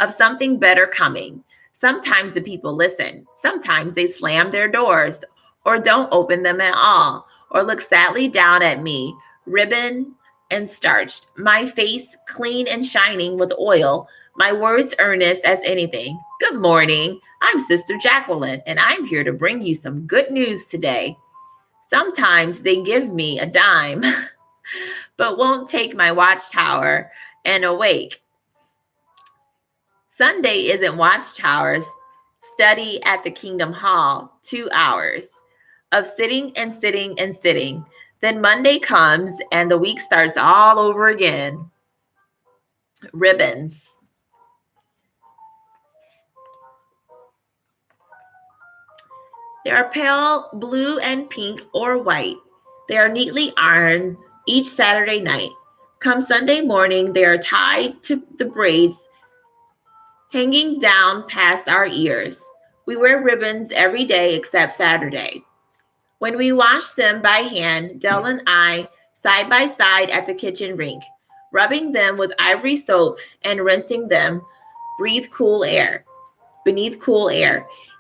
of something better coming. Sometimes the people listen. Sometimes they slam their doors or don't open them at all, or look sadly down at me, ribbon and starched, my face clean and shining with oil, my words earnest as anything. Good morning. I'm Sister Jacqueline, and I'm here to bring you some good news today. Sometimes they give me a dime, but won't take my watchtower and awake. Sunday isn't watchtowers. Study at the Kingdom Hall, 2 hours of sitting and sitting and sitting. Then Monday comes and the week starts all over again. Ribbons. They are pale blue and pink or white. They are neatly ironed each Saturday night. Come Sunday morning, they are tied to the braids hanging down past our ears. We wear ribbons every day except Saturday. When we wash them by hand, Dell and I, side by side at the kitchen rink, rubbing them with ivory soap and rinsing them, beneath cool air.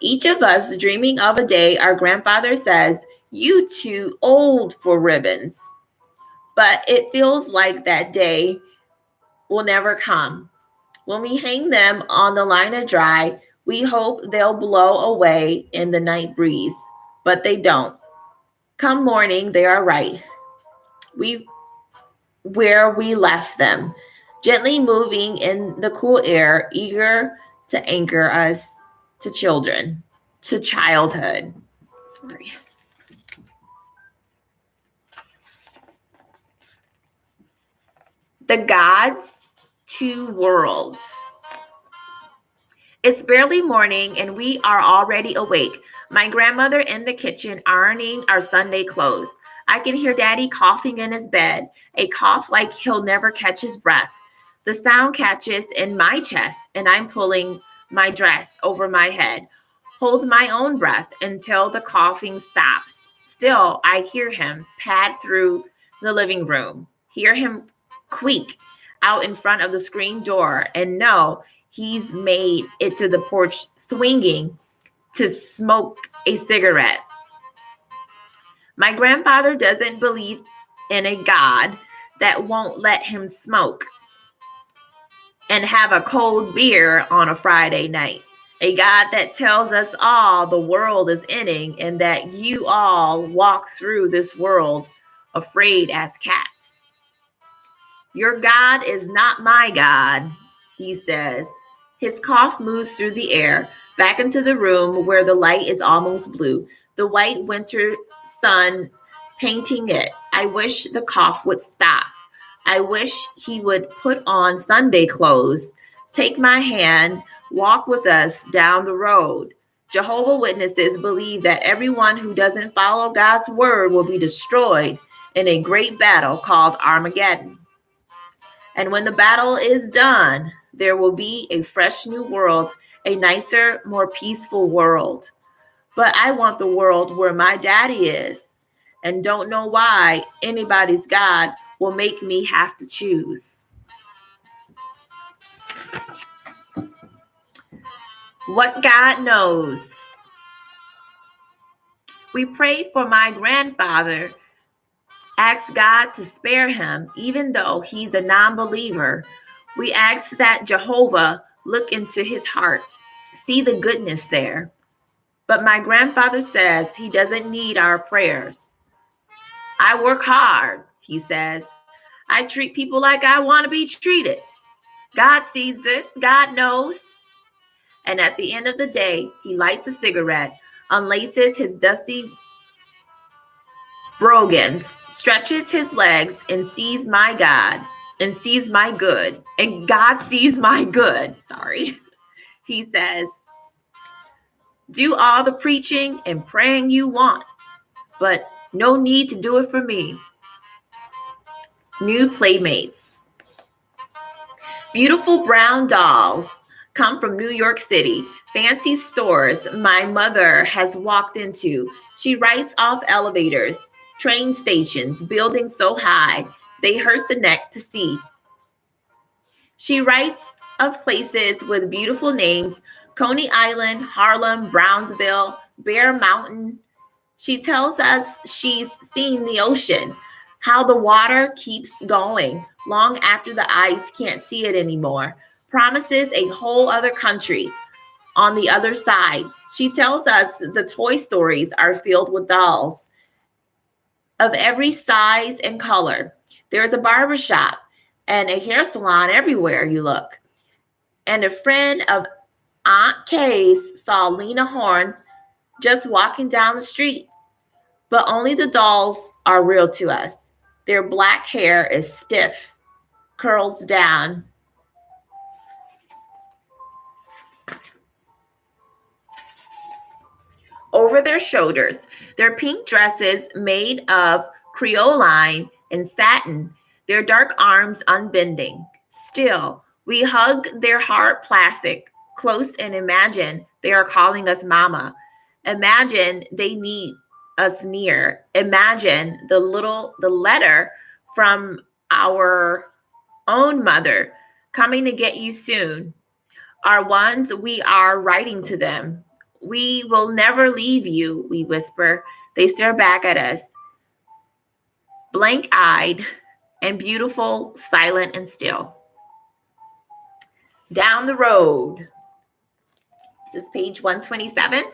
Each of us dreaming of a day our grandfather says, "You too old for ribbons." But it feels like that day will never come. When we hang them on the line to dry, we hope they'll blow away in the night breeze, but they don't. Come morning, they are right where we left them, gently moving in the cool air, eager to anchor us to childhood. Sorry. The God's Two Worlds. It's barely morning and we are already awake. My grandmother in the kitchen ironing our Sunday clothes. I can hear Daddy coughing in his bed, a cough like he'll never catch his breath. The sound catches in my chest and I'm pulling my dress over my head. Hold my own breath until the coughing stops. Still, I hear him pad through the living room, hear him squeak out in front of the screen door, and know he's made it to the porch swinging to smoke a cigarette. My grandfather doesn't believe in a God that won't let him smoke and have a cold beer on a Friday night. A God that tells us all the world is ending and that you all walk through this world afraid as cats. Your God is not my God, he says. His cough moves through the air, back into the room where the light is almost blue, the white winter sun painting it. I wish the cough would stop. I wish he would put on Sunday clothes, take my hand, walk with us down the road. Jehovah's Witnesses believe that everyone who doesn't follow God's word will be destroyed in a great battle called Armageddon. And when the battle is done, there will be a fresh new world, a nicer, more peaceful world. But I want the world where my daddy is, and don't know why anybody's God will make me have to choose. What God knows. We prayed for my grandfather, asked God to spare him, even though he's a non-believer. We asked that Jehovah look into his heart, see the goodness there. But my grandfather says he doesn't need our prayers. I work hard, he says. I treat people like I want to be treated. God sees this. God knows. And at the end of the day, he lights a cigarette, unlaces his dusty brogans, stretches his legs, and sees my God, and sees my good. And God sees my good. Sorry. He says, do all the preaching and praying you want, but no need to do it for me. New playmates. Beautiful brown dolls come from New York City. Fancy stores my mother has walked into. She writes off elevators, train stations, buildings so high they hurt the neck to see. She writes of places with beautiful names: Coney Island, Harlem, Brownsville, Bear Mountain. She tells us she's seen the ocean, how the water keeps going long after the eyes can't see it anymore. Promises a whole other country on the other side. She tells us the Toy Stories are filled with dolls of every size and color. There's a barber shop and a hair salon everywhere you look. And a friend of Aunt Kay's saw Lena Horne just walking down the street. But only the dolls are real to us. Their black hair is stiff, curls down. Over their shoulders, their pink dresses made of creoline and satin, their dark arms unbending. Still, we hug their hard plastic close and imagine they are calling us mama. Imagine they need us near. Imagine the letter from our own mother coming to get you soon. Are ones we are writing to them. We will never leave you, we whisper. They stare back at us, blank-eyed and beautiful, silent and still. Down the road. This is page 127.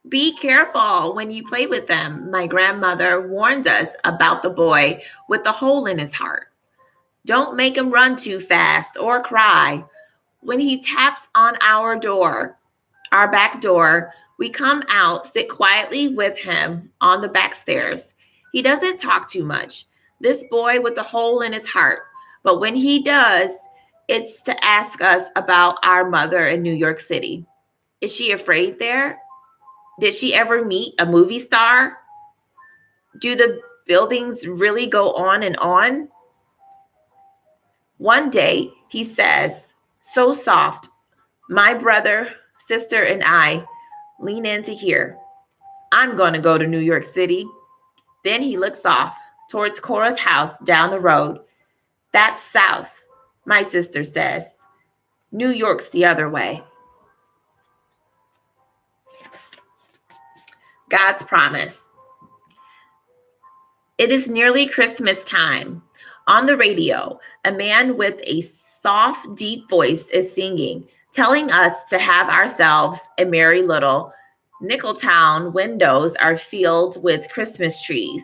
Be careful when you play with them. My grandmother warned us about the boy with the hole in his heart. Don't make him run too fast or cry. When he taps on our back door, we come out, sit quietly with him on the back stairs. He doesn't talk too much, this boy with the hole in his heart. But when he does, it's to ask us about our mother in New York City. Is she afraid there? Did she ever meet a movie star? Do the buildings really go on and on? One day, he says, so soft, my brother, sister, and I lean in to hear, I'm going to go to New York City. Then he looks off towards Cora's house down the road. That's south, my sister says. New York's the other way. God's promise. It is nearly Christmas time. On the radio, a man with a soft, deep voice is singing, telling us to have ourselves a merry little. Nickeltown windows are filled with Christmas trees.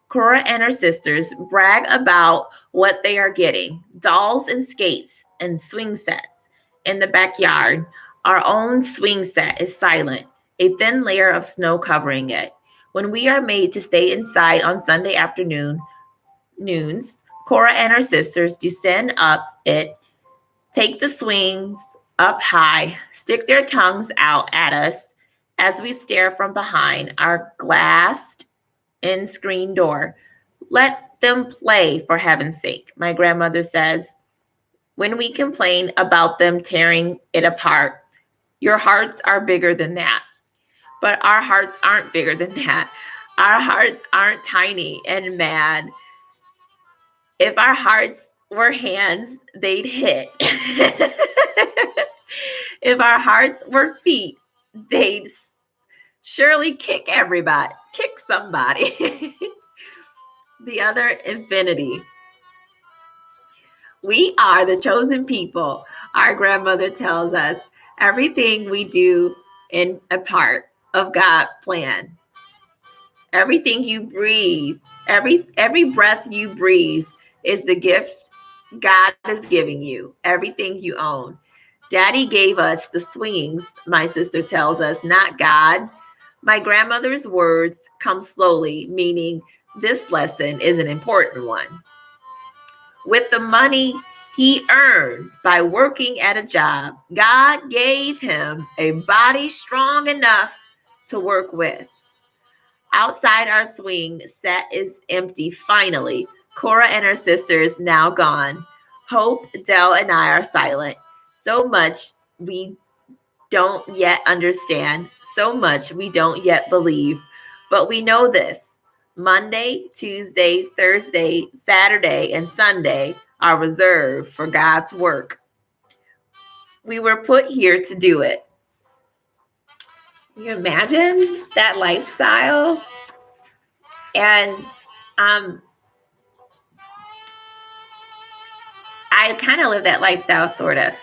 Cora and her sisters brag about what they are getting: dolls and skates and swing sets. In the backyard, our own swing set is silent, a thin layer of snow covering it. When we are made to stay inside on Sunday noons, Cora and her sisters descend up it, take the swings up high, stick their tongues out at us as we stare from behind our glassed-in screen door. Let them play, for heaven's sake, my grandmother says. When we complain about them tearing it apart, your hearts are bigger than that. But our hearts aren't bigger than that. Our hearts aren't tiny and mad. If our hearts were hands, they'd hit. If our hearts were feet, they'd surely kick somebody. The other infinity. We are the chosen people. Our grandmother tells us everything we do in a part of God's plan. Everything you breathe, Every breath you breathe is the gift God is giving you. Everything you own. Daddy gave us the swings, my sister tells us, not God. My grandmother's words come slowly, meaning this lesson is an important one. With the money he earned by working at a job, God gave him a body strong enough to work with. Outside our swing set is empty finally. Cora and her sisters now gone. Hope, Dell, and I are silent. So much we don't yet understand. So much we don't yet believe. But we know this. Monday, Tuesday, Thursday, Saturday, and Sunday are reserved for God's work. We were put here to do it. Can you imagine that lifestyle? And I kind of live that lifestyle, sort of,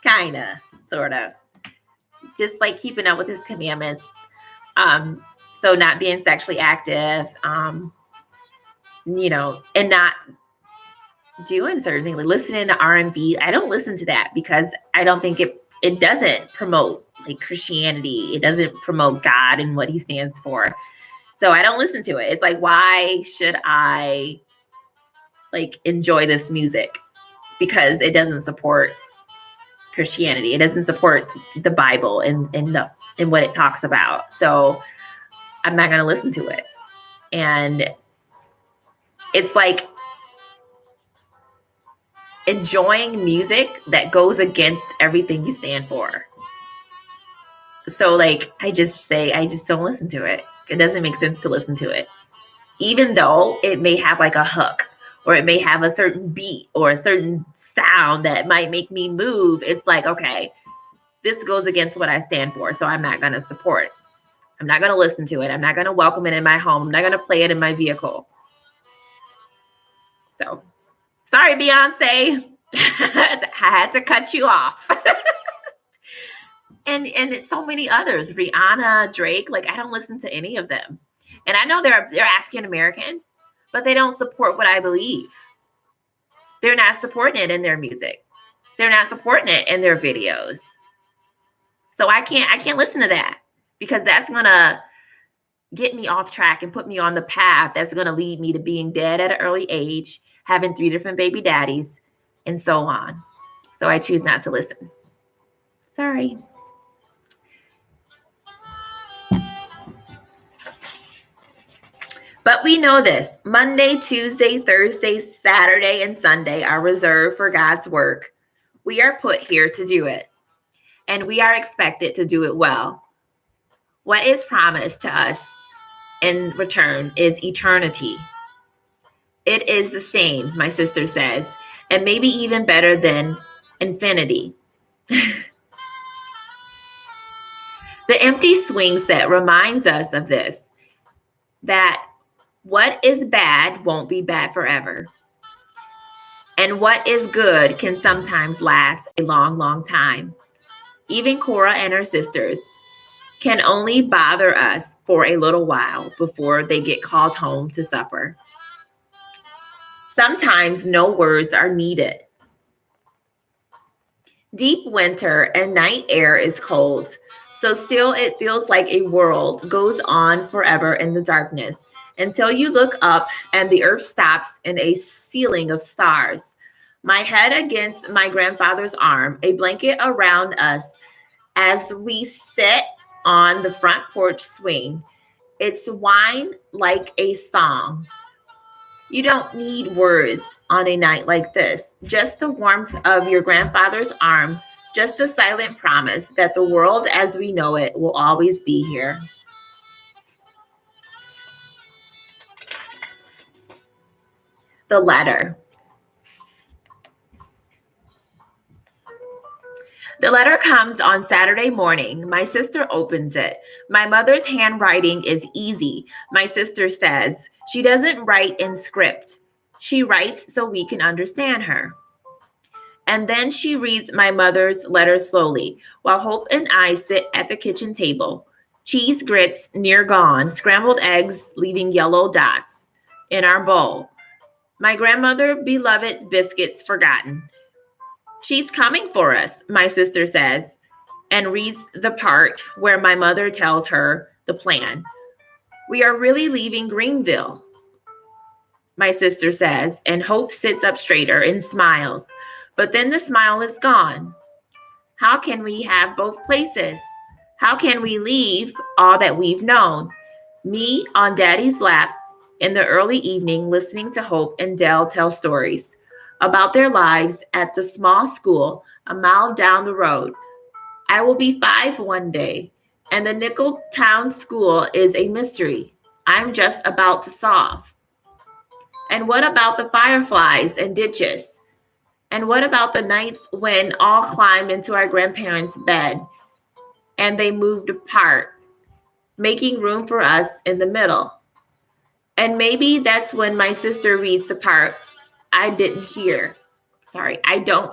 kind of, sort of. Just like keeping up with his commandments. So not being sexually active, and not doing certain things, like listening to R&B. I don't listen to that because I don't think it doesn't promote like Christianity. It doesn't promote God and what he stands for. So I don't listen to it. It's like, why should I like enjoy this music? Because it doesn't support Christianity. It doesn't support the Bible and what it talks about. So I'm not going to listen to it. And it's like enjoying music that goes against everything you stand for. So like, I just don't listen to it. It doesn't make sense to listen to it. Even though it may have like a hook or it may have a certain beat or a certain sound that might make me move. It's like, okay, this goes against what I stand for. So I'm not going to support it. I'm not going to listen to it. I'm not going to welcome it in my home. I'm not going to play it in my vehicle. So sorry, Beyonce. I had to cut you off. And it's so many others. Rihanna, Drake, like I don't listen to any of them. And I know they're African American, but they don't support what I believe. They're not supporting it in their music. They're not supporting it in their videos. So I can't listen to that because that's going to get me off track and put me on the path that's going to lead me to being dead at an early age, having 3 different baby daddies, and so on. So I choose not to listen. Sorry. But we know this. Monday, Tuesday, Thursday, Saturday, and Sunday are reserved for God's work. We are put here to do it. And we are expected to do it well. What is promised to us in return is eternity. It is the same, my sister says, and maybe even better than infinity. The empty swing set reminds us of this, that what is bad won't be bad forever. And what is good can sometimes last a long, long time. Even Cora and her sisters can only bother us for a little while before they get called home to supper. Sometimes no words are needed. Deep winter and night air is cold, so still it feels like a world goes on forever in the darkness until you look up and the earth stops in a ceiling of stars. My head against my grandfather's arm, a blanket around us as we sit on the front porch swing. It's wine like a song. You don't need words on a night like this. Just the warmth of your grandfather's arm, just a silent promise that the world as we know it will always be here. The letter. The letter comes on Saturday morning. My sister opens it. My mother's handwriting is easy. My sister says she doesn't write in script. She writes so we can understand her. And then she reads my mother's letter slowly while Hope and I sit at the kitchen table. cheese grits near gone, scrambled eggs leaving yellow dots in our bowl. My grandmother beloved biscuits forgotten. She's coming for us, my sister says, and reads the part where my mother tells her the plan. We are really leaving Greenville, my sister says, and Hope sits up straighter and smiles. But then the smile is gone. How can we have both places? How can we leave all that we've known? Me on Daddy's lap in the early evening, listening to Hope and Dell tell stories about their lives at the small school a mile down the road. I will be 5 one day, and the Nickel Town School is a mystery I'm just about to solve. And what about the fireflies and ditches? And what about the nights when all climbed into our grandparents' bed and they moved apart, making room for us in the middle? And maybe that's when my sister reads the part I don't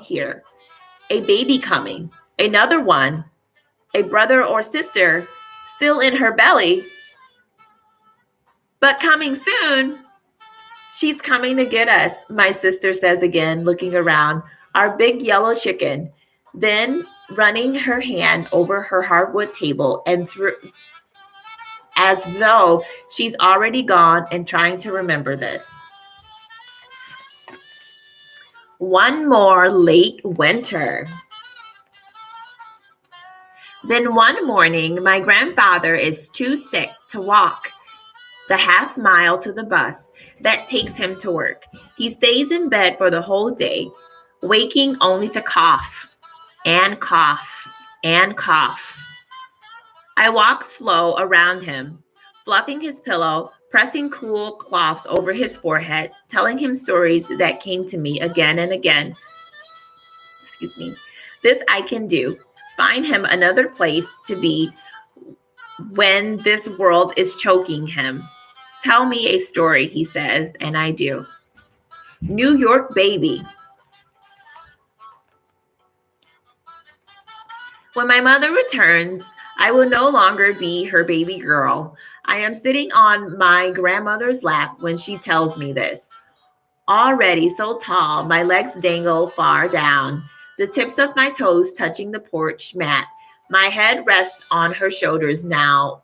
hear. A baby coming, another one, a brother or sister still in her belly, but coming soon. She's coming to get us, my sister says again, looking around. Our big yellow chicken, then running her hand over her hardwood table and through, as though she's already gone and trying to remember this. One more late winter. Then one morning, my grandfather is too sick to walk the half mile to the bus that takes him to work. He stays in bed for the whole day, waking only to cough and cough and cough. I walk slow around him, fluffing his pillow, pressing cool cloths over his forehead, telling him stories that came to me again and again. This I can do. Find him another place to be when this world is choking him. Tell me a story, he says, and I do. New York baby. When my mother returns, I will no longer be her baby girl. I am sitting on my grandmother's lap when she tells me this. Already so tall, my legs dangle far down, the tips of my toes touching the porch mat. My head rests on her shoulders now,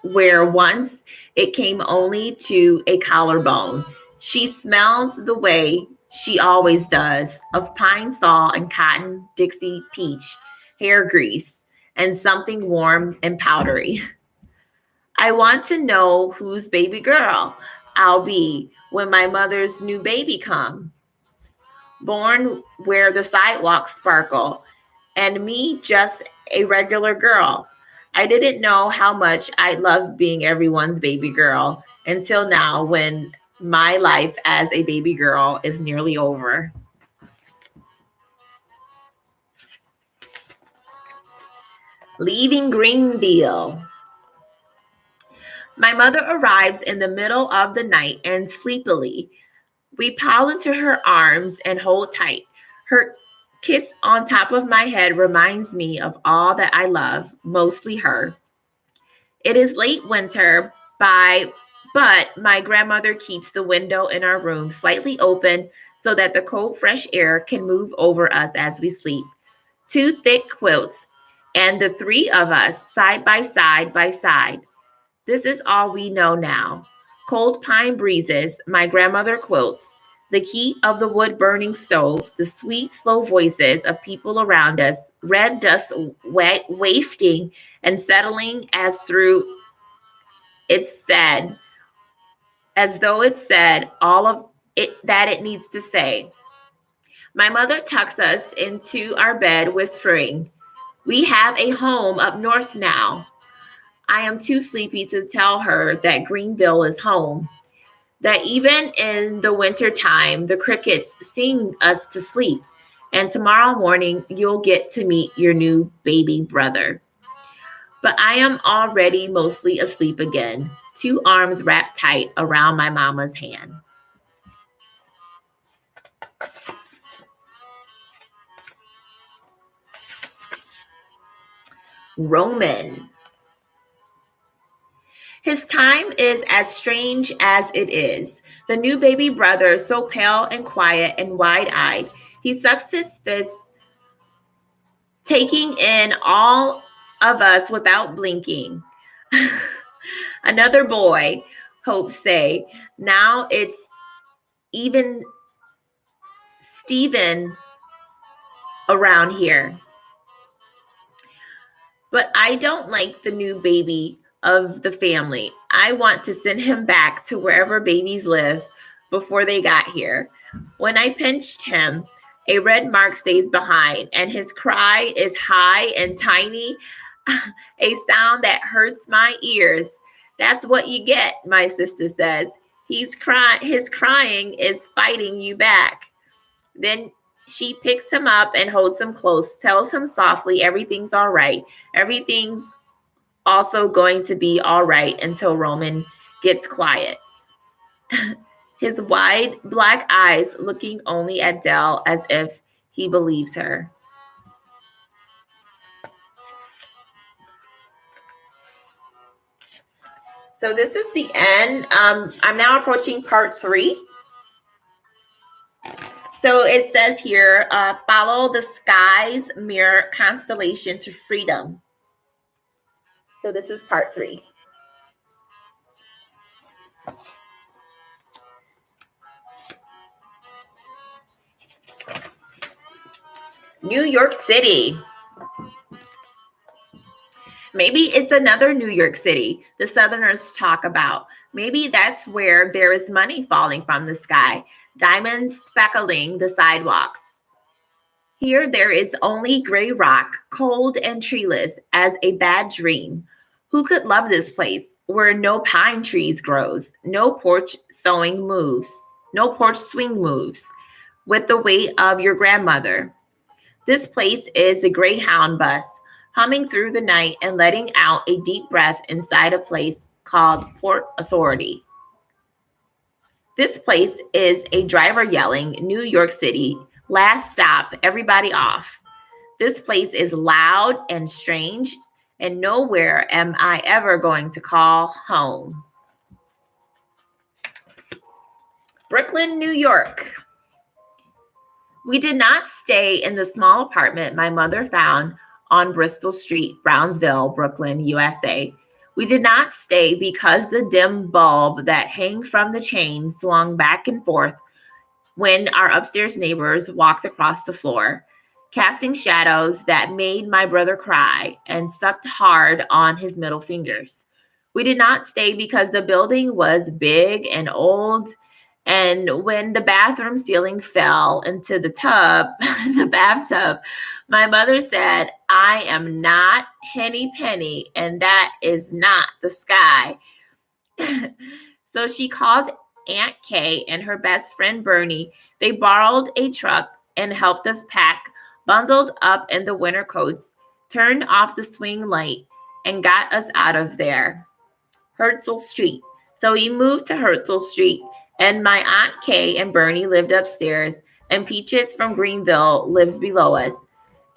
where once it came only to a collarbone. She smells the way she always does of pine sol and cotton Dixie peach, hair grease, and something warm and powdery. I want to know whose baby girl I'll be when my mother's new baby comes. Born where the sidewalks sparkle, and me just a regular girl. I didn't know how much I loved being everyone's baby girl until now when my life as a baby girl is nearly over. Leaving Greenville. My mother arrives in the middle of the night and sleepily. We pile into her arms and hold tight. Her kiss on top of my head reminds me of all that I love, mostly her. It is late winter, but my grandmother keeps the window in our room slightly open so that the cold, fresh air can move over us as we sleep. 2 thick quilts, and the 3 of us side by side. This is all we know now. Cold pine breezes, my grandmother quilts, the heat of the wood-burning stove, the sweet, slow voices of people around us, red dust wafting and settling as though it said all of it that it needs to say. My mother tucks us into our bed, whispering, "We have a home up north now." I am too sleepy to tell her that Greenville is home, that even in the winter time, the crickets sing us to sleep, and tomorrow morning you'll get to meet your new baby brother. But I am already mostly asleep again, 2 arms wrapped tight around my mama's hand. Roman. His time is as strange as it is. The new baby brother, so pale and quiet and wide-eyed, he sucks his fist, taking in all of us without blinking. Another boy, Hope say. Now it's even Stephen around here. But I don't like the new baby of the family. I want to send him back to wherever babies live before they got here. When I pinched him, a red mark stays behind, and his cry is high and tiny, a sound that hurts my ears. That's what you get, my sister says. His crying is fighting you back. Then she picks him up and holds him close, tells him softly everything's all right. Everything's also going to be all right until Roman gets quiet. His wide black eyes looking only at Dell as if he believes her. So this is the end. I'm now approaching part 3. So it says here, follow the sky's mirror constellation to freedom. So this is part 3. New York City. Maybe it's another New York City the Southerners talk about. Maybe that's where there is money falling from the sky, diamonds speckling the sidewalks. Here there is only gray rock, cold and treeless as a bad dream. Who could love this place where no pine trees grows, no porch swing moves with the weight of your grandmother? This place is the Greyhound bus, humming through the night and letting out a deep breath inside a place called Port Authority. This place is a driver yelling, New York City, last stop, everybody off. This place is loud and strange, and nowhere am I ever going to call home. Brooklyn, New York. We did not stay in the small apartment my mother found on Bristol Street, Brownsville, Brooklyn, USA. We did not stay because the dim bulb that hung from the chain swung back and forth when our upstairs neighbors walked across the floor, casting shadows that made my brother cry and sucked hard on his middle fingers. We did not stay because the building was big and old, and when the bathroom ceiling fell into the bathtub, my mother said, I am not Henny Penny, and that is not the sky. So she called Aunt Kay and her best friend Bernie. They borrowed a truck and helped us pack, bundled up in the winter coats, turned off the swing light, and got us out of there. Herzl Street. So we moved to Herzl Street, and my Aunt Kay and Bernie lived upstairs, and Peaches from Greenville lived below us.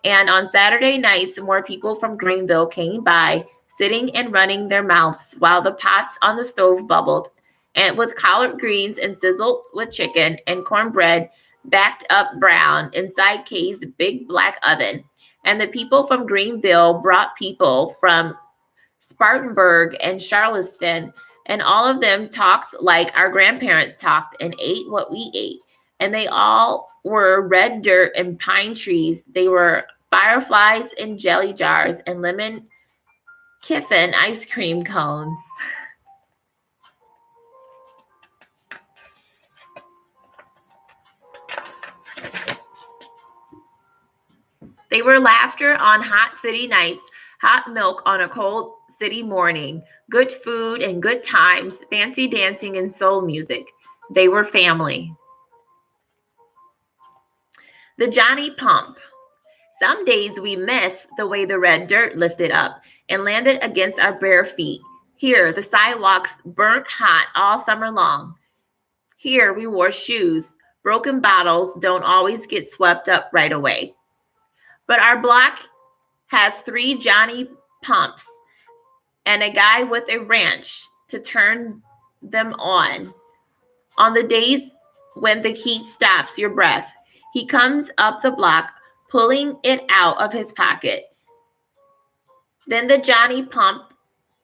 And on Saturday nights, more people from Greenville came by, sitting and running their mouths while the pots on the stove bubbled, and with collard greens and sizzled with chicken and cornbread backed up brown inside Kay's big black oven. And the people from Greenville brought people from Spartanburg and Charleston, and all of them talked like our grandparents talked and ate what we ate. And they all were red dirt and pine trees. They were fireflies in jelly jars and lemon Kiffin ice cream cones. They were laughter on hot city nights, hot milk on a cold city morning, good food and good times, fancy dancing and soul music. They were family. The Johnny Pump. Some days we miss the way the red dirt lifted up and landed against our bare feet. Here, the sidewalks burnt hot all summer long. Here, we wore shoes. Broken bottles don't always get swept up right away. But our block has 3 Johnny Pumps and a guy with a ranch to turn them on the days when the heat stops your breath. He comes up the block, pulling it out of his pocket. Then the Johnny pump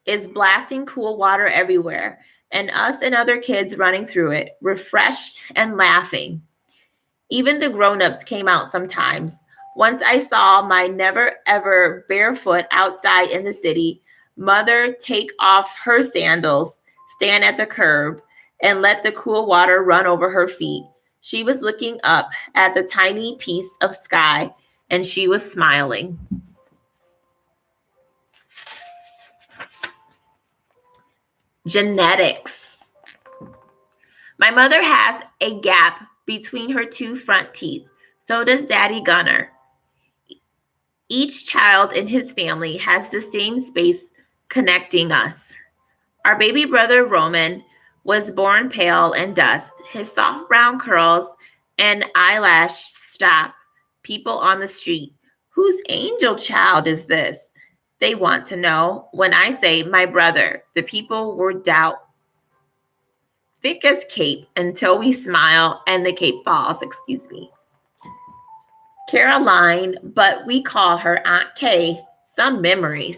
is blasting cool water everywhere, and us and other kids running through it, refreshed and laughing. Even the grown-ups came out sometimes. Once I saw my never ever barefoot outside in the city, mother take off her sandals, stand at the curb, and let the cool water run over her feet. She was looking up at the tiny piece of sky, and she was smiling. Genetics. My mother has a gap between her two front teeth. So does Daddy Gunner. Each child in his family has the same space connecting us. Our baby brother Roman was born pale and dust. His soft brown curls and eyelash stop people on the street. Whose angel child is this? They want to know. When I say my brother, the people will doubt. Thick as cape until we smile and the cape falls, excuse me. Caroline, but we call her Aunt Kay. Some memories.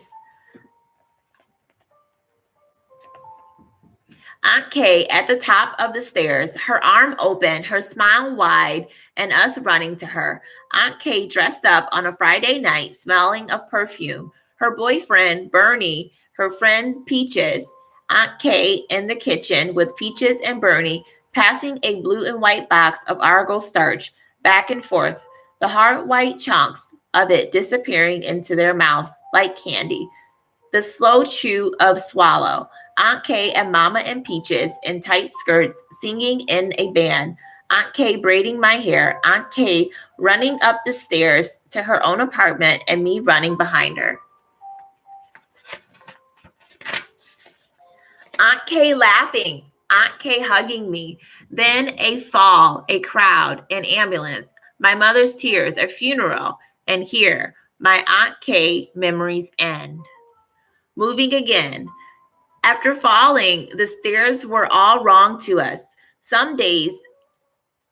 Aunt Kay at the top of the stairs, her arm open, her smile wide, and us running to her. Aunt Kay dressed up on a Friday night, smelling of perfume. Her boyfriend, Bernie, her friend, Peaches. Aunt Kay in the kitchen with Peaches and Bernie, passing a blue and white box of Argo starch back and forth, the hard white chunks of it disappearing into their mouths like candy. The slow chew of swallow. Aunt Kay and Mama and Peaches in tight skirts singing in a band. Aunt Kay braiding my hair. Aunt Kay running up the stairs to her own apartment and me running behind her. Aunt Kay laughing. Aunt Kay hugging me. Then a fall, a crowd, an ambulance. My mother's tears, a funeral. And here, my Aunt Kay memories end. Moving again. After falling, the stairs were all wrong to us. Some days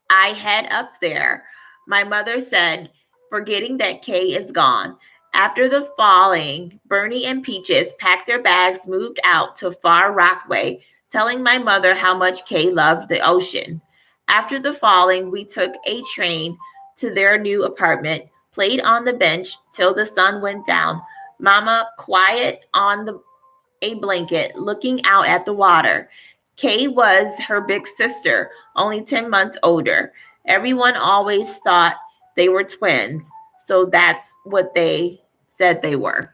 I head up there. My mother said, forgetting that Kay is gone. After the falling, Bernie and Peaches packed their bags, moved out to Far Rockaway, telling my mother how much Kay loved the ocean. After the falling, we took a train to their new apartment, played on the bench till the sun went down. Mama quiet on a blanket, looking out at the water. Kay was her big sister, only 10 months older. Everyone always thought they were twins, so that's what they said they were.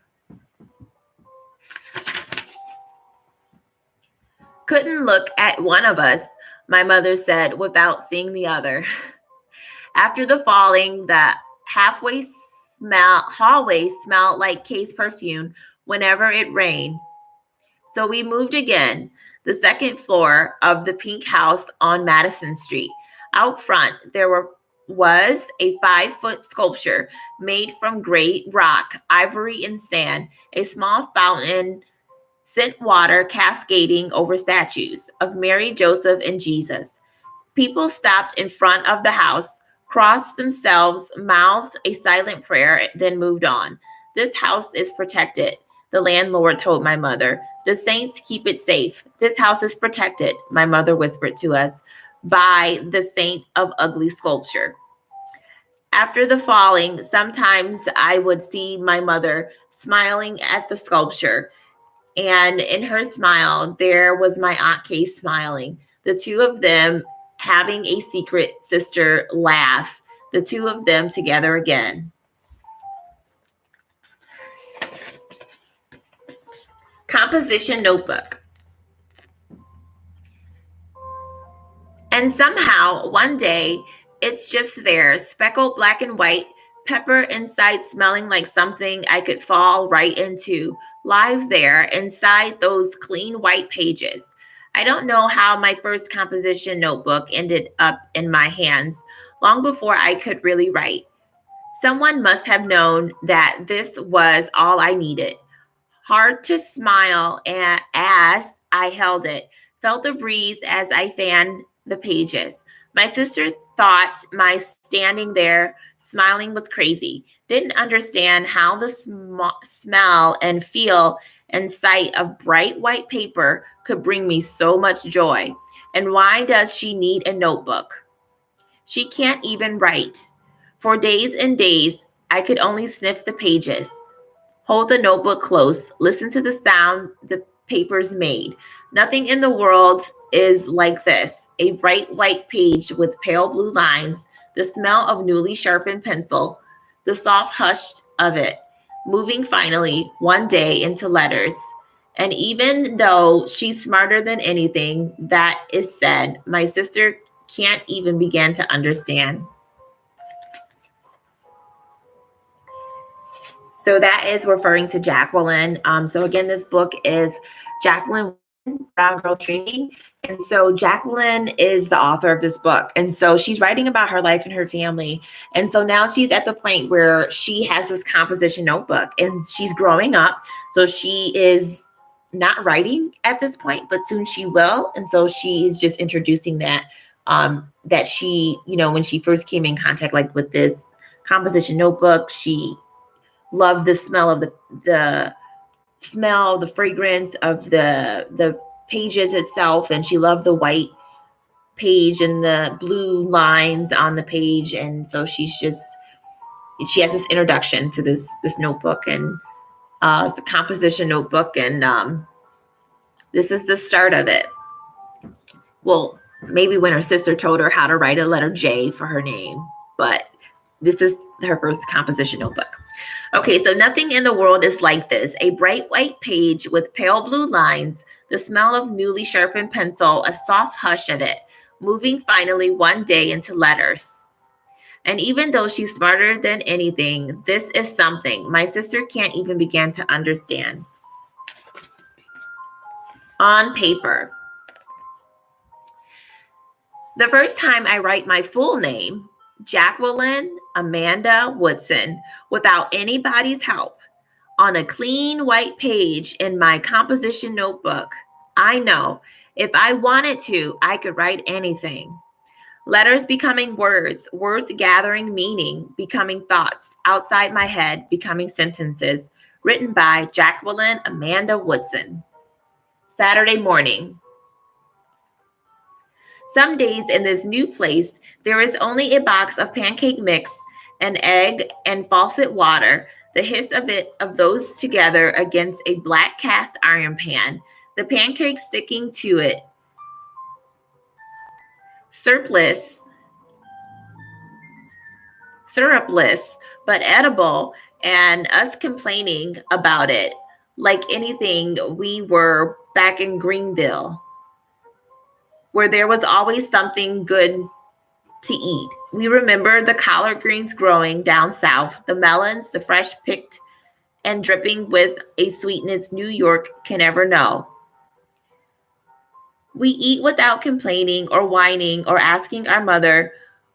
Couldn't look at one of us, my mother said, without seeing the other. After the falling, the hallway smelled like Kay's perfume whenever it rained. So we moved again, the second floor of the pink house on Madison Street. Out front, there was a 5-foot sculpture made from gray rock, ivory, and sand, a small fountain sent water cascading over statues of Mary, Joseph, and Jesus. People stopped in front of the house, crossed themselves, mouthed a silent prayer, then moved on. This house is protected, the landlord told my mother. The saints keep it safe. This house is protected, my mother whispered to us, by the saint of ugly sculpture. After the falling, sometimes I would see my mother smiling at the sculpture, and in her smile, there was my Aunt Kay smiling, the two of them having a secret sister laugh, the two of them together again. Composition notebook. And somehow, one day, it's just there, speckled black and white, pepper inside smelling like something I could fall right into, live there inside those clean white pages. I don't know how my first composition notebook ended up in my hands, long before I could really write. Someone must have known that this was all I needed. Hard to smile as I held it, felt the breeze as I fanned the pages. My sister thought my standing there smiling was crazy, didn't understand how the smell and feel and sight of bright white paper could bring me so much joy. And why does she need a notebook? She can't even write. For days and days, I could only sniff the pages, hold the notebook close, listen to the sound the papers made. Nothing in the world is like this. A bright white page with pale blue lines, the smell of newly sharpened pencil, the soft hush of it, moving finally one day into letters. And even though she's smarter than anything that is said, my sister can't even begin to understand. So that is referring to Jacqueline. So again, this book is Jacqueline, Brown Girl Training. And so Jacqueline is the author of this book. And so she's writing about her life and her family. And so now she's at the point where she has this composition notebook and she's growing up. So she is not writing at this point, but soon she will. And so she is just introducing that, that she, when she first came in contact, like with this composition notebook, she loved the smell of the smell, the fragrance of the pages itself, and she loved the white page and the blue lines on the page. And so she has this introduction to this notebook, and it's a composition notebook, and this is the start of it. Well, maybe when her sister told her how to write a letter J for her name, but this is her first composition notebook. Okay, so nothing in the world is like this. A bright white page with pale blue lines, the smell of newly sharpened pencil, a soft hush of it, moving finally one day into letters. And even though she's smarter than anything, this is something my sister can't even begin to understand. On paper. The first time I write my full name, Jacqueline Amanda Woodson, without anybody's help, on a clean white page in my composition notebook, I know if I wanted to, I could write anything. Letters becoming words, words gathering meaning, becoming thoughts outside my head, becoming sentences, written by Jacqueline Amanda Woodson. Saturday morning. Some days in this new place, there is only a box of pancake mix, an egg, and faucet water, the hiss of those together against a black cast iron pan, the pancakes sticking to it, syrupless, but edible, and us complaining about it like anything we were back in Greenville, where there was always something good to eat. We remember the collard greens growing down south, the melons, the fresh picked and dripping with a sweetness New York can ever know. We eat without complaining or whining or asking our mother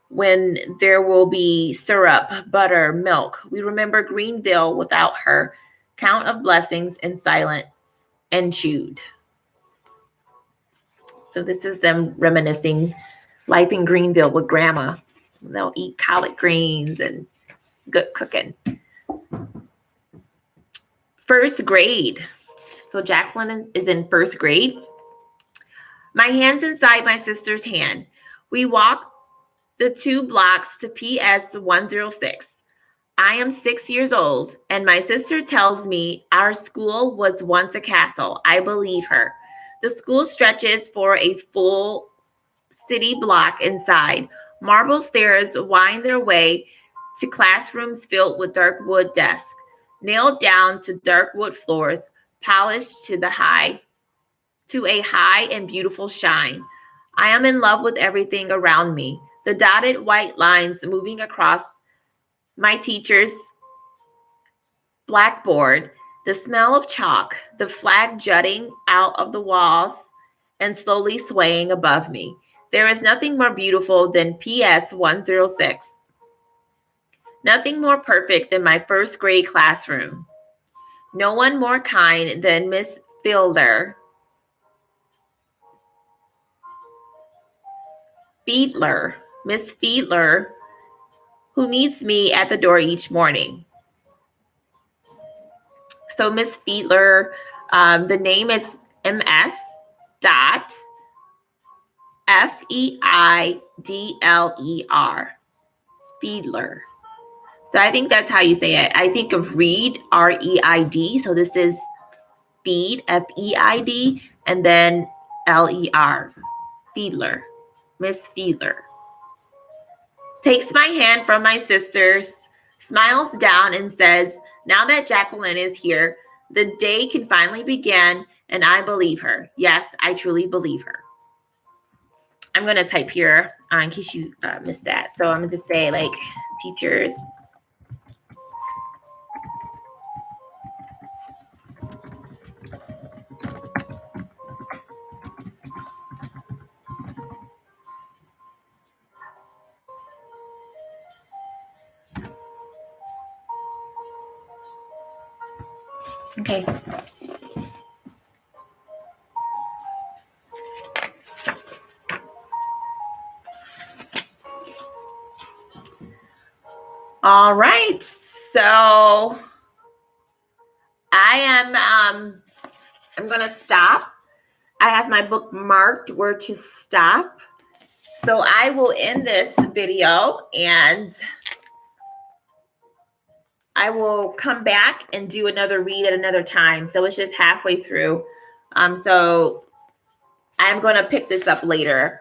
when there will be syrup, butter, milk. We remember Greenville without her count of blessings in silence and chewed. So this is them reminiscing life in Greenville with grandma. They'll eat collard greens and good cooking. First grade. So Jacqueline is in first grade. My hand's inside my sister's hand. We walk the 2 blocks to PS 106. I am 6 years old, and my sister tells me our school was once a castle. I believe her. The school stretches for a full city block inside. Marble stairs wind their way to classrooms filled with dark wood desks, nailed down to dark wood floors, polished to a high and beautiful shine. I am in love with everything around me. The dotted white lines moving across my teacher's blackboard, the smell of chalk, the flag jutting out of the walls and slowly swaying above me. There is nothing more beautiful than PS 106. Nothing more perfect than my first grade classroom. No one more kind than Miss Fielder. Fiedler, Miss Fiedler, who meets me at the door each morning. So Miss Fiedler, the name is MS dot Feidler. Fiedler. So I think that's how you say it. I think of read, REID. So this is feed, FEID, and then LER. Fiedler. Miss Fiedler. Takes my hand from my sister's, smiles down and says, now that Jacqueline is here, the day can finally begin, and I believe her. Yes, I truly believe her. I'm going to type here in case you missed that. So I'm going to say like teachers. Okay. All right. So I am I'm going to stop. I have my book marked where to stop. So I will end this video and I will come back and do another read at another time. So it's just halfway through. So I'm going to pick this up later.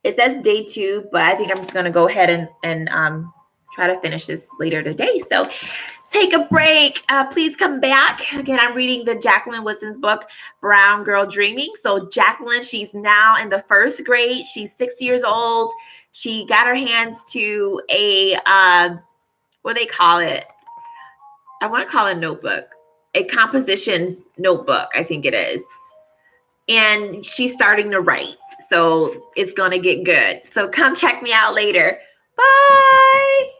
It says day 2, but I think I'm just going to go ahead and try to finish this later today. So take a break. Please come back. Again, I'm reading the Jacqueline Woodson's book, Brown Girl Dreaming. So Jacqueline, she's now in the 1st grade. She's 6 years old. She got her hands to a, what do they call it? I want to call it a notebook, a composition notebook, I think it is. And she's starting to write. So it's going to get good. So come check me out later. Bye.